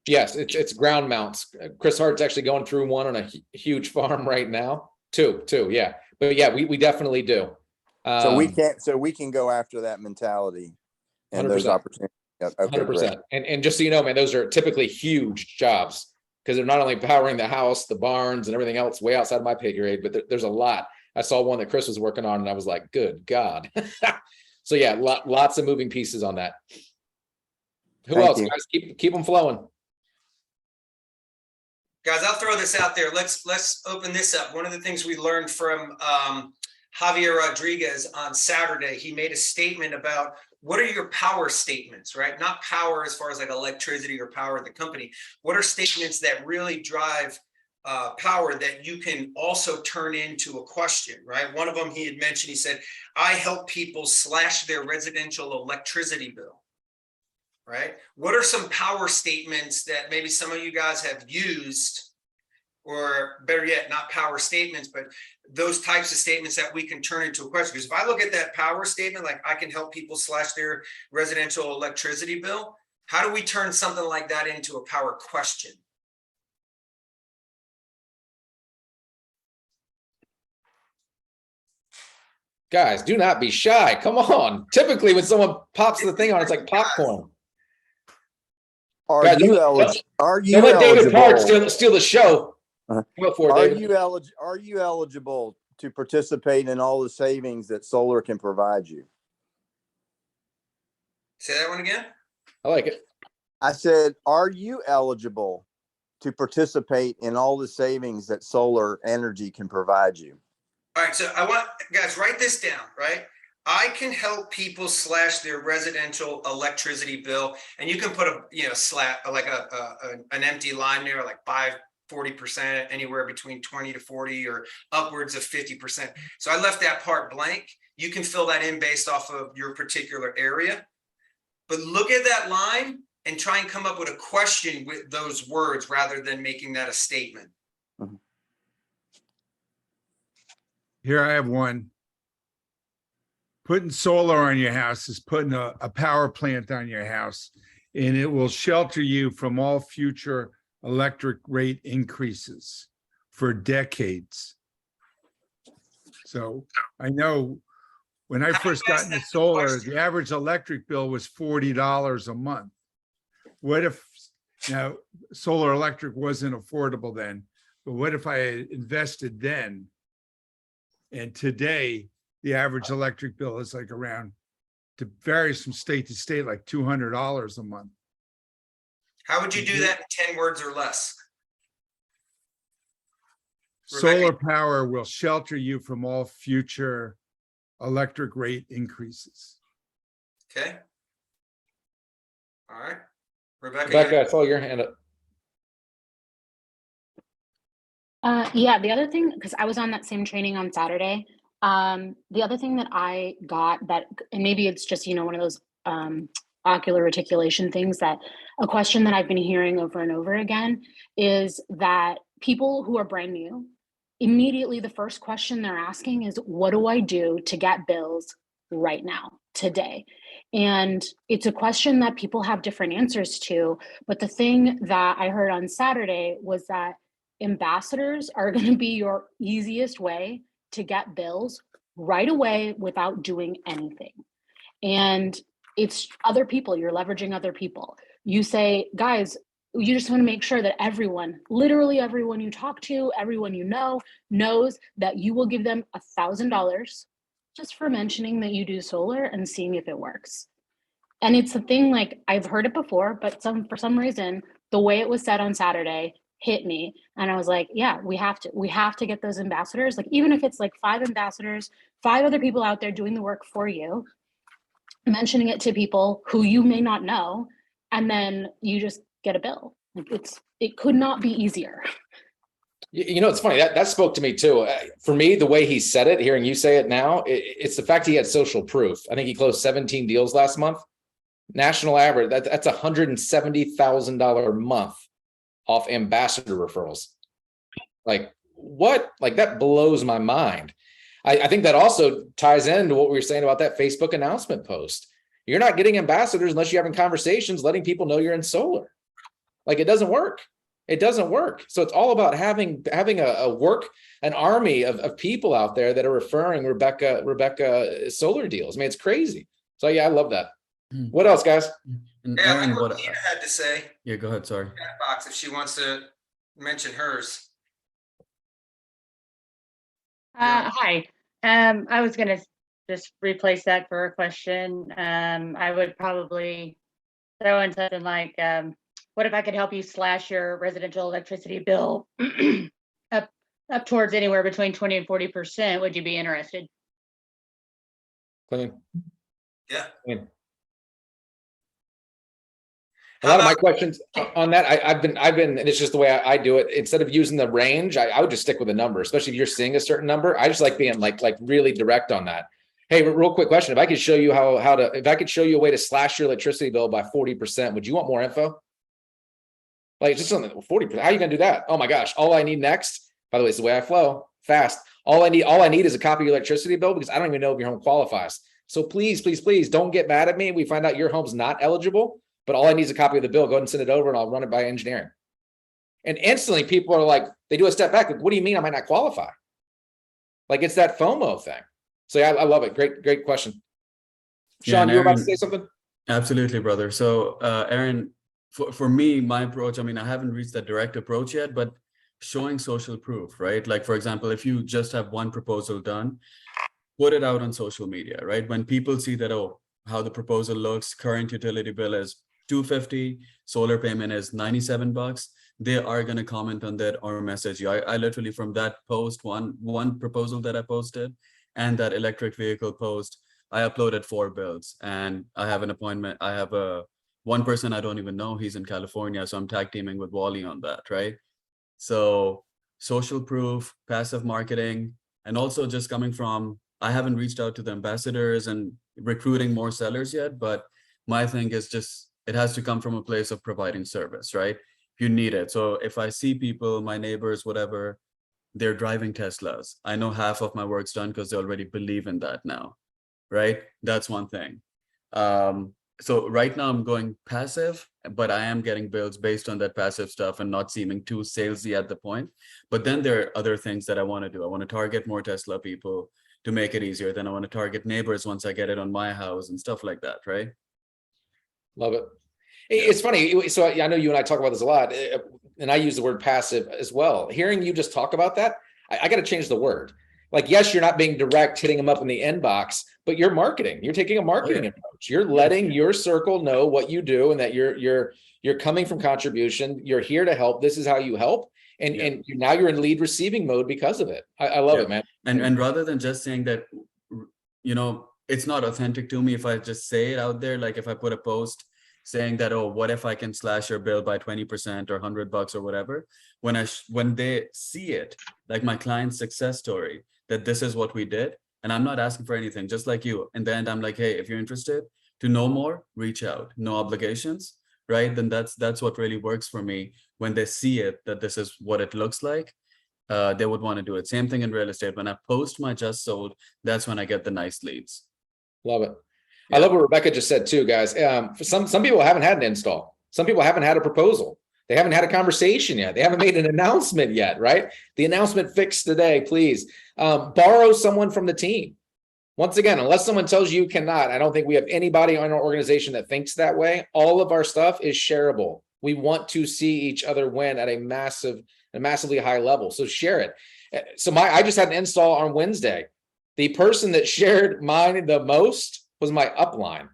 Yes, it's ground mounts. Chris Hart's actually going through one on a huge farm right now. Two, yeah. But yeah, we definitely do. So we can go after that mentality and 100%. those opportunities. Okay, 100%. And just so you know, man, those are typically huge jobs, because they're not only powering the house, the barns, and everything else way outside my pay grade, but there's a lot. I saw one that Chris was working on, and I was like, good God. So yeah, lots of moving pieces on that. Who else, guys? Keep them flowing. Guys, I'll throw this out there. Let's open this up. One of the things we learned from Javier Rodriguez on Saturday, he made a statement about what are your power statements, right? Not power as far as like electricity or power of the company. What are statements that really drive power that you can also turn into a question, right? One of them he had mentioned, he said, I help people slash their residential electricity bill. Right? What are some power statements that maybe some of you guys have used, or better yet, not power statements, but those types of statements that we can turn into a question? Because if I look at that power statement, like I can help people slash their residential electricity bill, how do we turn something like that into a power question? Guys, do not be shy. Come on. Typically, when someone pops the thing on, it's like popcorn. Are Guys, you don't let David Park steal the show. Go for it, David. Are you eligible to participate in all the savings that solar can provide you? Say that one again. I like it. I said, are you eligible to participate in all the savings that solar energy can provide you? All right, so I want guys, write this down, right? I can help people slash their residential electricity bill, and you can put a slap like an empty line there, like 40%, anywhere between 20 to 40 or upwards of 50%. So I left that part blank. You can fill that in based off of your particular area, but look at that line and try and come up with a question with those words rather than making that a statement. Here I have one. Putting solar on your house is putting a power plant on your house, and it will shelter you from all future electric rate increases for decades. So I know when I first got into solar, the average electric bill was $40 a month. What if, now solar electric wasn't affordable then, but what if I had invested then? And today, the average electric bill is like around, it varies from state to state, like $200 a month. How would you do that in 10 words or less? Solar power will shelter you from all future electric rate increases. Okay. All right. Rebecca, I saw your hand up. Yeah, the other thing, because I was on that same training on Saturday, the other thing that I got that, and maybe it's just, one of those ocular reticulation things, that a question that I've been hearing over and over again is that people who are brand new immediately the first question they're asking is, what do I do to get bills right now, today? And it's a question that people have different answers to. But the thing that I heard on Saturday was that ambassadors are going to be your easiest way to get bills right away without doing anything. And it's other people, you're leveraging other people. You say, guys, you just want to make sure that everyone, literally everyone you talk to, everyone you know, knows that you will give them $1,000 just for mentioning that you do solar and seeing if it works. And it's a thing, like, I've heard it before, but for some reason, the way it was said on Saturday hit me. And I was like, yeah, we have to get those ambassadors. Like, even if it's like 5 ambassadors, 5 other people out there doing the work for you, mentioning it to people who you may not know, and then you just get a bill. Like, it could not be easier. You know, it's funny that spoke to me too. For me, the way he said it, hearing you say it now, it's the fact he had social proof. I think he closed 17 deals last month. National average, that's $170,000 a month off ambassador referrals. Like, what? Like, that blows my mind. I think that also ties into what we were saying about that Facebook announcement post. You're not getting ambassadors unless you're having conversations, letting people know you're in solar. Like, it doesn't work. It doesn't work. So it's all about having an army of people out there that are referring Rebecca solar deals. I mean, it's crazy. So yeah, I love that. What else, guys? Yeah, I like what Tina had to say. Yeah, go ahead. Sorry. Chat box if she wants to mention hers. Hi. I was gonna just replace that for a question. I would probably throw in something like, what if I could help you slash your residential electricity bill up towards anywhere between 20 and 40%? Would you be interested? Clean. Yeah. Clean. A lot of my questions on that, I've been, and it's just the way I do it. Instead of using the range, I would just stick with a number, especially if you're seeing a certain number. I just like being like really direct on that. Hey, real quick question. If I could show you if I could show you a way to slash your electricity bill by 40%, would you want more info? Like, just something 40%. How are you gonna do that? Oh my gosh. All I need next, by the way, it's the way I flow fast. All I need is a copy of your electricity bill, because I don't even know if your home qualifies. So please, please, please don't get mad at me. We find out your home's not eligible, but all I need is a copy of the bill. Go ahead and send it over and I'll run it by engineering. And instantly people are like, they do a step back. Like, what do you mean I might not qualify? Like, it's that FOMO thing. So yeah, I love it. Great question. Sean, you were about to say something? Absolutely, brother. So Aaron, for me, my approach, I mean, I haven't reached that direct approach yet, but showing social proof, right? Like, for example, if you just have one proposal done, put it out on social media, right? When people see that, oh, how the proposal looks, current utility bill is $250, solar payment is $97, they are going to comment on that or message you. I literally, from that post, one proposal that I posted and that electric vehicle post, I uploaded 4 bills, and I have an appointment. I have one person I don't even know, he's in California, so I'm tag teaming with Wally on that, right? So social proof, passive marketing, and also just coming from, I haven't reached out to the ambassadors and recruiting more sellers yet, but my thing is just, it has to come from a place of providing service, right? You need it. So if I see people, my neighbors, whatever, they're driving Teslas, I know half of my work's done because they already believe in that now, right? That's one thing. So right now I'm going passive, but I am getting bills based on that passive stuff and not seeming too salesy at the point. But then there are other things that I want to do. I want to target more Tesla people to make it easier. Then I want to target neighbors once I get it on my house and stuff like that, right? Love it. It's funny. So I know you and I talk about this a lot, and I use the word passive as well. Hearing you just talk about that, I got to change the word. Like, yes, you're not being direct, hitting them up in the inbox, but you're marketing. You're taking a marketing approach. You're letting your circle know what you do and that you're coming from contribution. You're here to help. This is how you help. And now you're in lead receiving mode because of it. I love it, man. And rather than just saying that, you know, it's not authentic to me if I just say it out there, like if I put a post saying that, oh, what if I can slash your bill by 20% or $100 or whatever, when they see it, like my client's success story, that this is what we did, and I'm not asking for anything, just like you. In the end, I'm like, hey, if you're interested to know more, reach out, no obligations, right? Then that's what really works for me when they see it, that this is what it looks like. they would want to do it. Same thing in real estate. When I post my just sold, that's when I get the nice leads. Love it. I love what Rebecca just said too, guys. For some people haven't had an install. Some people haven't had a proposal. They haven't had a conversation yet. They haven't made an announcement yet, right? The announcement fixed today, please. Borrow someone from the team. Once again, unless someone tells you cannot, I don't think we have anybody on our organization that thinks that way. All of our stuff is shareable. We want to see each other win at a massively high level. So share it. So I just had an install on Wednesday. The person that shared mine the most was my upline.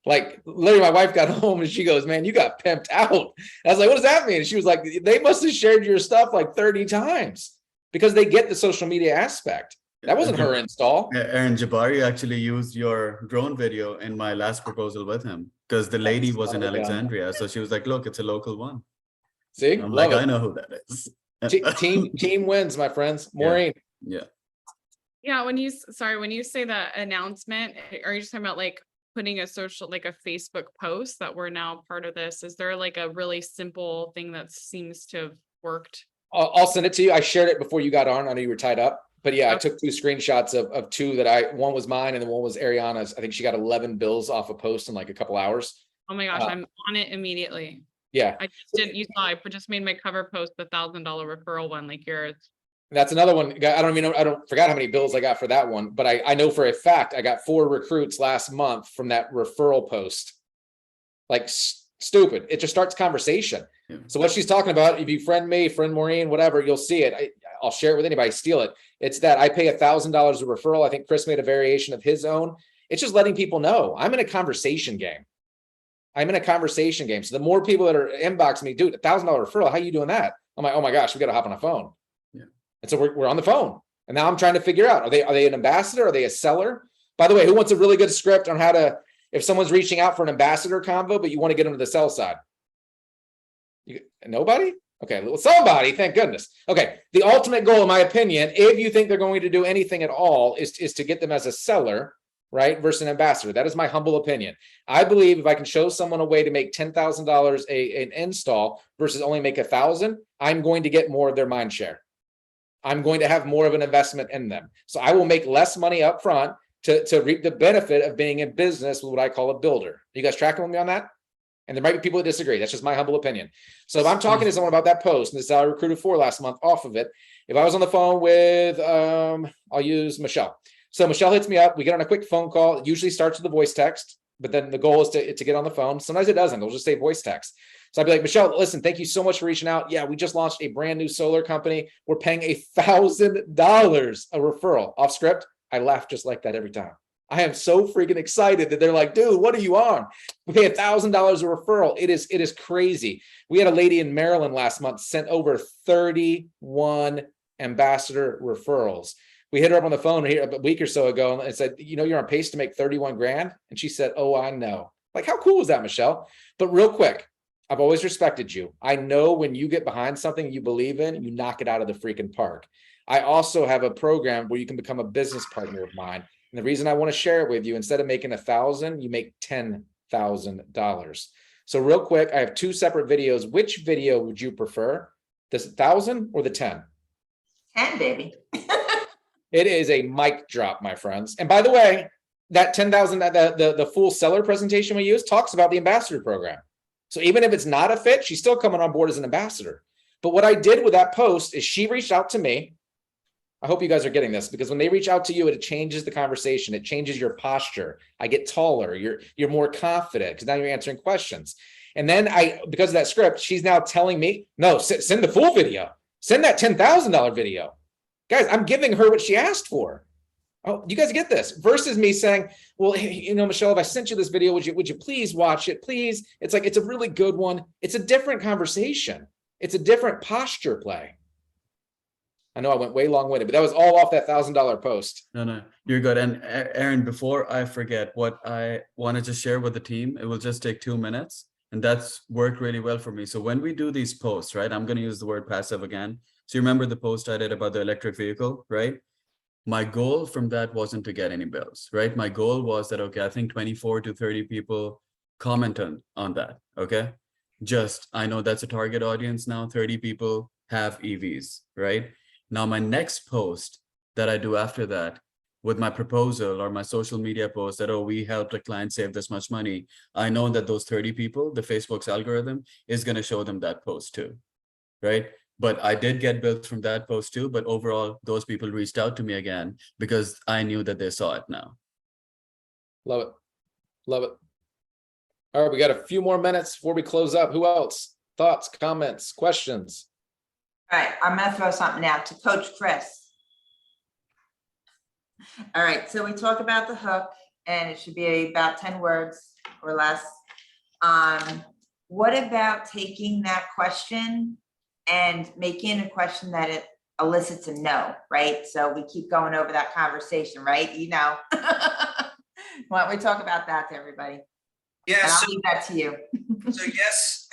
Like literally my wife got home and she goes, man, you got pimped out. I was like, what does that mean? And she was like, they must have shared your stuff like 30 times because they get the social media aspect. That wasn't her install. Aaron, Jabari actually used your drone video in my last proposal with him because the lady was in Alexandria. So she was like, look, it's a local one. See, I'm like, I know who that is. Team wins, my friends. Maureen. Yeah. Yeah, when you say that announcement, are you just talking about like putting a social, like a Facebook post that we're now part of this? Is there like a really simple thing that seems to have worked? I'll send it to you. I shared it before you got on. I know you were tied up, but yeah, I took 2 screenshots of 2 that one was mine and then one was Ariana's. I think she got 11 bills off a post in like a couple hours. Oh my gosh, I'm on it immediately. Yeah. I just did, you saw, I just made my cover post, the $1,000 referral one, like yours. That's another one. I don't even know. I don't forgot how many bills I got for that one, but I know for a fact I got 4 recruits last month from that referral post. Like stupid. It just starts conversation. Yeah. So what she's talking about, if you friend me, friend Maureen, whatever, you'll see it. I'll share it with anybody, steal it. It's that I pay $1,000 a referral. I think Chris made a variation of his own. It's just letting people know I'm in a conversation game. I'm in a conversation game. So the more people that are inboxing me, dude, $1,000 referral, how you doing that? I'm like, oh my gosh, we got to hop on a phone. And so we're on the phone. And now I'm trying to figure out, are they an ambassador? Are they a seller? By the way, who wants a really good script on how to, if someone's reaching out for an ambassador convo, but you want to get them to the sell side? Nobody? Okay, well, somebody, thank goodness. Okay, the ultimate goal, in my opinion, if you think they're going to do anything at all, is to get them as a seller, right, versus an ambassador. That is my humble opinion. I believe if I can show someone a way to make $10,000 an install versus only make $1,000, I'm going to get more of their mind share. I'm going to have more of an investment in them. So I will make less money up front to reap the benefit of being in business with what I call a builder. Are you guys tracking with me on that? And there might be people that disagree. That's just my humble opinion. So if I'm talking to someone about that post, and this is how I recruited 4 last month off of it. If I was on the phone with, I'll use Michelle. So Michelle hits me up. We get on a quick phone call. It usually starts with a voice text, but then the goal is to get on the phone. Sometimes it doesn't. It'll just say voice text. So I'd be like, Michelle, listen, thank you so much for reaching out. Yeah, we just launched a brand new solar company. We're paying $1,000 a referral off script. I laugh just like that every time. I am so freaking excited that they're like, dude, what are you on? We pay $1,000 a referral. It is crazy. We had a lady in Maryland last month sent over 31 ambassador referrals. We hit her up on the phone here a week or so ago and said, you know, you're on pace to make 31 grand. And she said, oh, I know. Like, how cool is that, Michelle? But real quick, I've always respected you. I know when you get behind something you believe in, you knock it out of the freaking park. I also have a program where you can become a business partner of mine. And the reason I want to share it with you, instead of making $1,000, you make $10,000. So real quick, I have 2 separate videos. Which video would you prefer? This 1,000 or the 10? 10, baby. It is a mic drop, my friends. And by the way, that 10,000, the full seller presentation we use talks about the ambassador program. So even if it's not a fit, she's still coming on board as an ambassador. But what I did with that post is she reached out to me. I hope you guys are getting this, because when they reach out to you, it changes the conversation. It changes your posture. I get taller. You're more confident because now you're answering questions. And then because of that script, she's now telling me, no, send the full video. Send that $10,000 video. Guys, I'm giving her what she asked for. Oh, you guys get this? Versus me saying, well, you know, Michelle, if I sent you this video, would you please watch it? Please. It's like, it's a really good one. It's a different conversation. It's a different posture play. I know I went way long-winded, but that was all off that $1,000 post. No, you're good. And Aaron, before I forget what I wanted to share with the team, it will just take 2 minutes. And that's worked really well for me. So when we do these posts, right, I'm going to use the word passive again. So you remember the post I did about the electric vehicle, right? My goal from that wasn't to get any bills, right? My goal was that, okay, I think 24 to 30 people comment on that, okay? Just, I know that's a target audience now, 30 people have EVs, right? Now, my next post that I do after that with my proposal or my social media post that, oh, we helped a client save this much money, I know that those 30 people, the Facebook's algorithm is going to show them that post too, right? But I did get bills from that post too, but overall, those people reached out to me again because I knew that they saw it now. Love it. Love it. All right, we got a few more minutes before we close up. Who else? Thoughts, comments, questions? All right, I'm gonna throw something out to Coach Chris. All right, so we talk about the hook and it should be about 10 words or less. What about taking that question and making a question that it elicits a no, right? So we keep going over that conversation, right? You know. Why don't we talk about that to everybody? Yeah, And I'll so, leave that to you. so yes,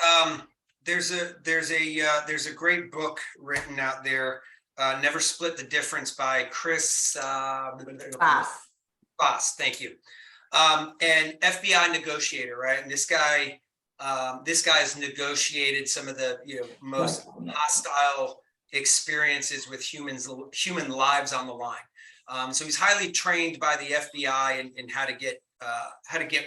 there's a great book written out there, Never Split the Difference by Chris Voss, thank you. And FBI negotiator, right? And this guy has negotiated some of the most hostile experiences with human lives on the line. So he's highly trained by the FBI in how to get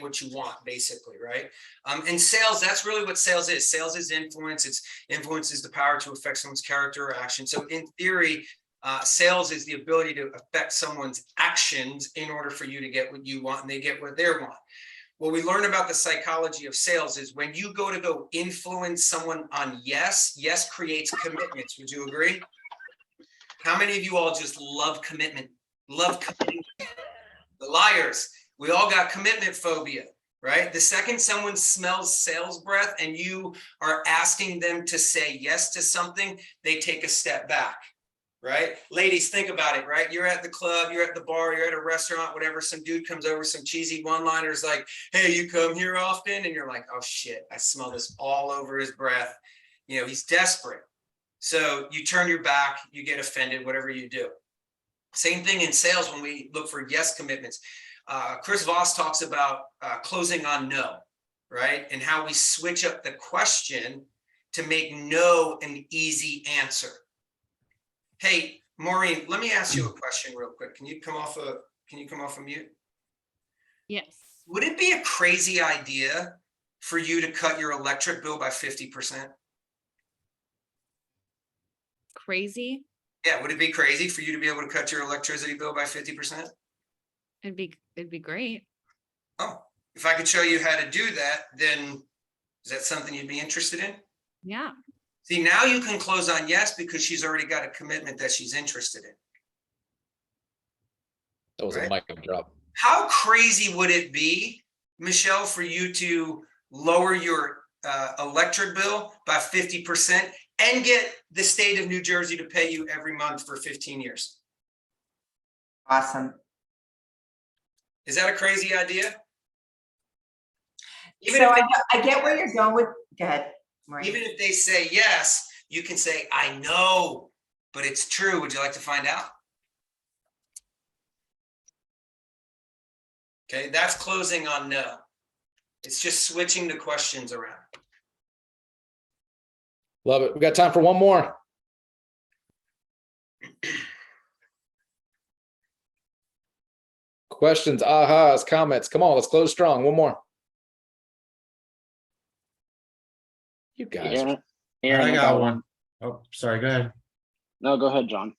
what you want, basically, right? And sales, that's really what sales is. Sales is influence. Influence is the power to affect someone's character or action. So in theory, sales is the ability to affect someone's actions in order for you to get what you want and they get what they want. What we learn about the psychology of sales is when you go influence someone on yes creates commitments. Would you agree? How many of you all just love commitment? Love commitment? The liars. We all got commitment phobia, right? The second someone smells sales breath and you are asking them to say yes to something, they take a step back, right? Ladies, think about it, right? You're at the club, you're at the bar, you're at a restaurant, whatever. Some dude comes over, some cheesy one-liners like, hey, you come here often? And you're like, oh shit, I smell this all over his breath. He's desperate. So you turn your back, you get offended, whatever you do. Same thing in sales when we look for yes commitments. Chris Voss talks about closing on no, right? And how we switch up the question to make no an easy answer. Hey, Maureen, let me ask you a question real quick. Can you come off of mute? Yes. Would it be a crazy idea for you to cut your electric bill by 50%? Crazy? Yeah, would it be crazy for you to be able to cut your electricity bill by 50%? It'd be great. Oh, if I could show you how to do that, then is that something you'd be interested in? Yeah. See, now you can close on yes because she's already got a commitment that she's interested in. That was a mic drop. How crazy would it be, Michelle, for you to lower your electric bill by 50% and get the state of New Jersey to pay you every month for 15 years? Awesome. Is that a crazy idea? I get where you're going with. Go ahead, Maureen. Even if they say yes, you can say, I know, but it's true. Would you like to find out? Okay, that's closing on no. It's just switching the questions around. Love it. We got time for one more. Questions, ahas, comments. Come on, let's close strong. One more. You guys. I got one. Oh, sorry. Go ahead. No, go ahead, John.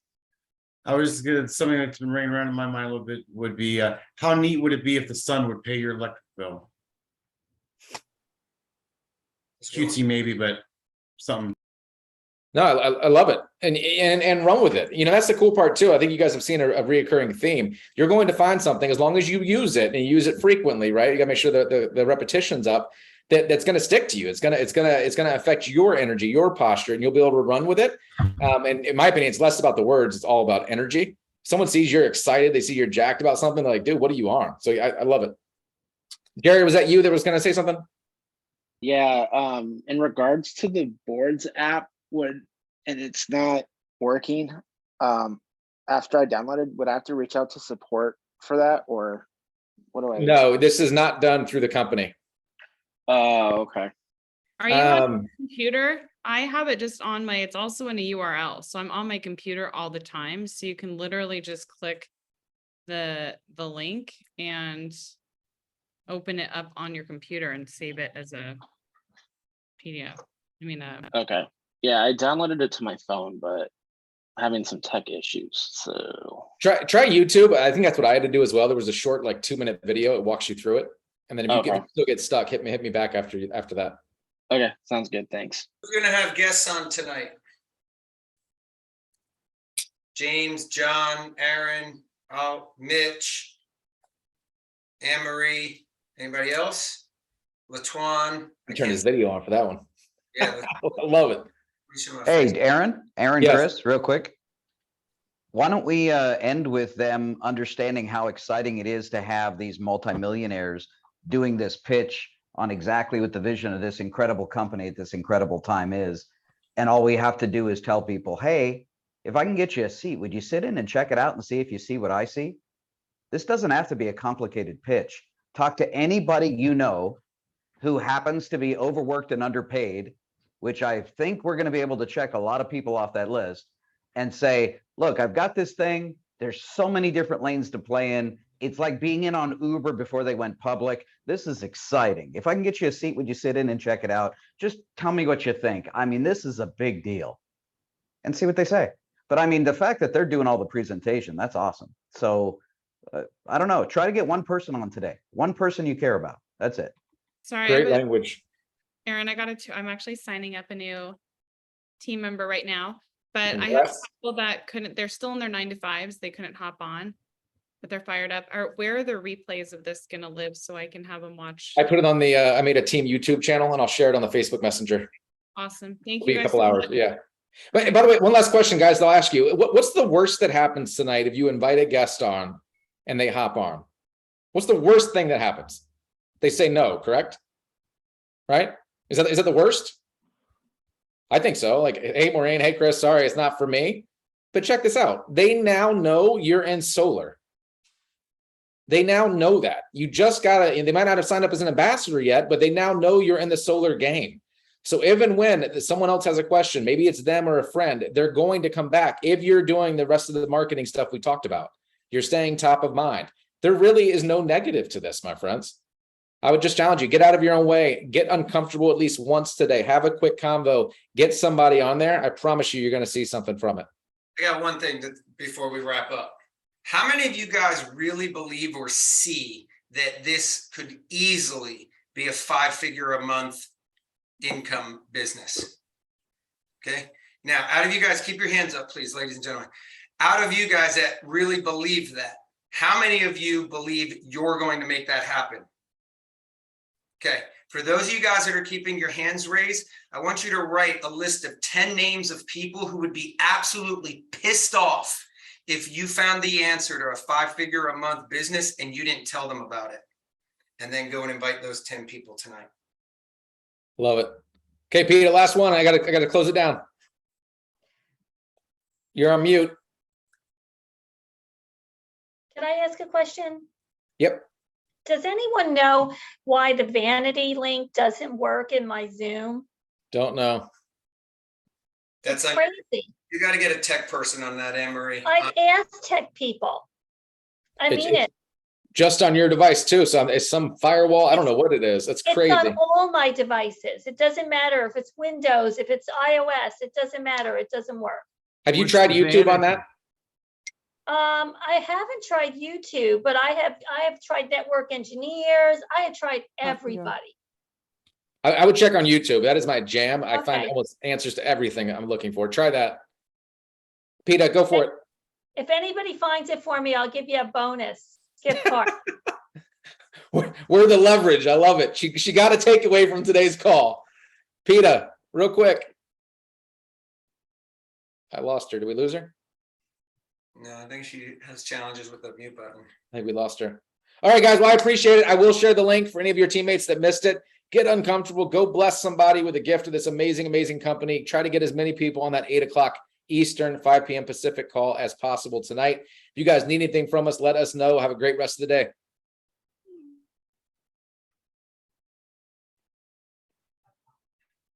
I was just gonna, something that's been ringing around in my mind a little bit would be how neat would it be if the sun would pay your electric bill? It's cutesy maybe, but something. No, I love it, and run with it. That's the cool part too. I think you guys have seen a reoccurring theme. You're going to find something as long as you use it and you use it frequently, right? You got to make sure that the repetition's up. That's going to stick to you. It's going to affect your energy, your posture, and you'll be able to run with it. And in my opinion, it's less about the words; it's all about energy. Someone sees you're excited, they see you're jacked about something, they're like, "Dude, what are you on?" So I love it. Gary, was that you that was going to say something? Yeah. In regards to the boards app, and it's not working, after I downloaded, would I have to reach out to support for that, or what do I? No, this is not done through the company. Oh, okay. Are you on your computer? I have it just on my, it's also in a URL. So I'm on my computer all the time. So you can literally just click the link and open it up on your computer and save it as a PDF. I mean, Okay. Yeah, I downloaded it to my phone, but having some tech issues. So Try YouTube. I think that's what I had to do as well. There was a short, like 2-minute video. It walks you through it. And then if you still get stuck, hit me back after that. okay, sounds good. Thanks. We're gonna have guests on tonight. James, John, Aaron, Mitch, Anne Marie, anybody else? Latuan. I turned his video on for that one. Yeah. I love it. Hey, Aaron, Yes. Chris, real quick. Why don't we end with them understanding how exciting it is to have these multimillionaires doing this pitch on exactly what the vision of this incredible company at this incredible time is. And all we have to do is tell people, hey, if I can get you a seat, would you sit in and check it out and see if you see what I see? This doesn't have to be a complicated pitch. Talk to anybody you know who happens to be overworked and underpaid, which I think we're going to be able to check a lot of people off that list, and say, look, I've got this thing. There's so many different lanes to play in. It's like being in on Uber before they went public. This is exciting. If I can get you a seat, would you sit in and check it out? Just tell me what you think. I mean, this is a big deal. And see what they say. But I mean, the fact that they're doing all the presentation, that's awesome. So I don't know. Try to get one person on today. One person you care about. That's it. sorry. Great language. Aaron, I'm actually signing up a new team member right now, but I have Congrats. people that couldn't, they're still in their 9 to 5s. They couldn't hop on, but they're fired up. Where are the replays of this gonna live so I can have them watch? I put it on the, I made a team YouTube channel and I'll share it on the Facebook Messenger. Awesome. Thank It'll be you a guys. couple so hours. much. Yeah. But by the way, one last question, guys, I'll ask you, what's the worst that happens tonight if you invite a guest on and they hop on? What's the worst thing that happens? They say no, correct? Right? Is that the worst? I think so. Like, hey, Maureen, hey, Chris, sorry, it's not for me. But check this out. They now know you're in solar. They now know that. You just gotta, they might not have signed up as an ambassador yet, but they now know you're in the solar game. So even when someone else has a question, maybe it's them or a friend, they're going to come back. If you're doing the rest of the marketing stuff we talked about, you're staying top of mind. There really is no negative to this, my friends. I would just challenge you, get out of your own way, get uncomfortable at least once today, have a quick convo, get somebody on there. I promise you're going to see something from it. I got one thing before we wrap up. How many of you guys really believe or see that this could easily be a 5-figure a month income business? Okay. Now, out of you guys, keep your hands up, please, ladies and gentlemen. Out of you guys that really believe that, how many of you believe you're going to make that happen? Okay. For those of you guys that are keeping your hands raised, I want you to write a list of 10 names of people who would be absolutely pissed off if you found the answer to a 5-figure a month business and you didn't tell them about it. And then go and invite those 10 people tonight. Love it. Okay, Peter, last one. I gotta close it down. You're on mute. Can I ask a question? Yep. Does anyone know why the vanity link doesn't work in my Zoom? Don't know. That's Crazy. You got to get a tech person on that, Anne Marie. I've asked tech people. I mean it. Just on your device too. So it's some firewall. I don't know what it is. That's crazy. It's on all my devices. It doesn't matter if it's Windows, if it's iOS, it doesn't matter. It doesn't work. Have you tried YouTube on that? I haven't tried YouTube, but I have tried Network Engineers. I have tried everybody. I would check on YouTube. That is my jam. I find Okay. almost answers to everything I'm looking for. Try that. Peter, go for it. If anybody finds it for me, I'll give you a bonus gift card. We're the leverage. I love it. She got a takeaway from today's call. Peter, real quick. I lost her. Did we lose her? No, I think she has challenges with the mute button. I think we lost her. All right, guys. Well, I appreciate it. I will share the link for any of your teammates that missed it. Get uncomfortable. Go bless somebody with a gift of this amazing, amazing company. Try to get as many people on that 8 o'clock Eastern, 5 p.m. Pacific call as possible tonight. If you guys need anything from us, let us know. Have a great rest of the day.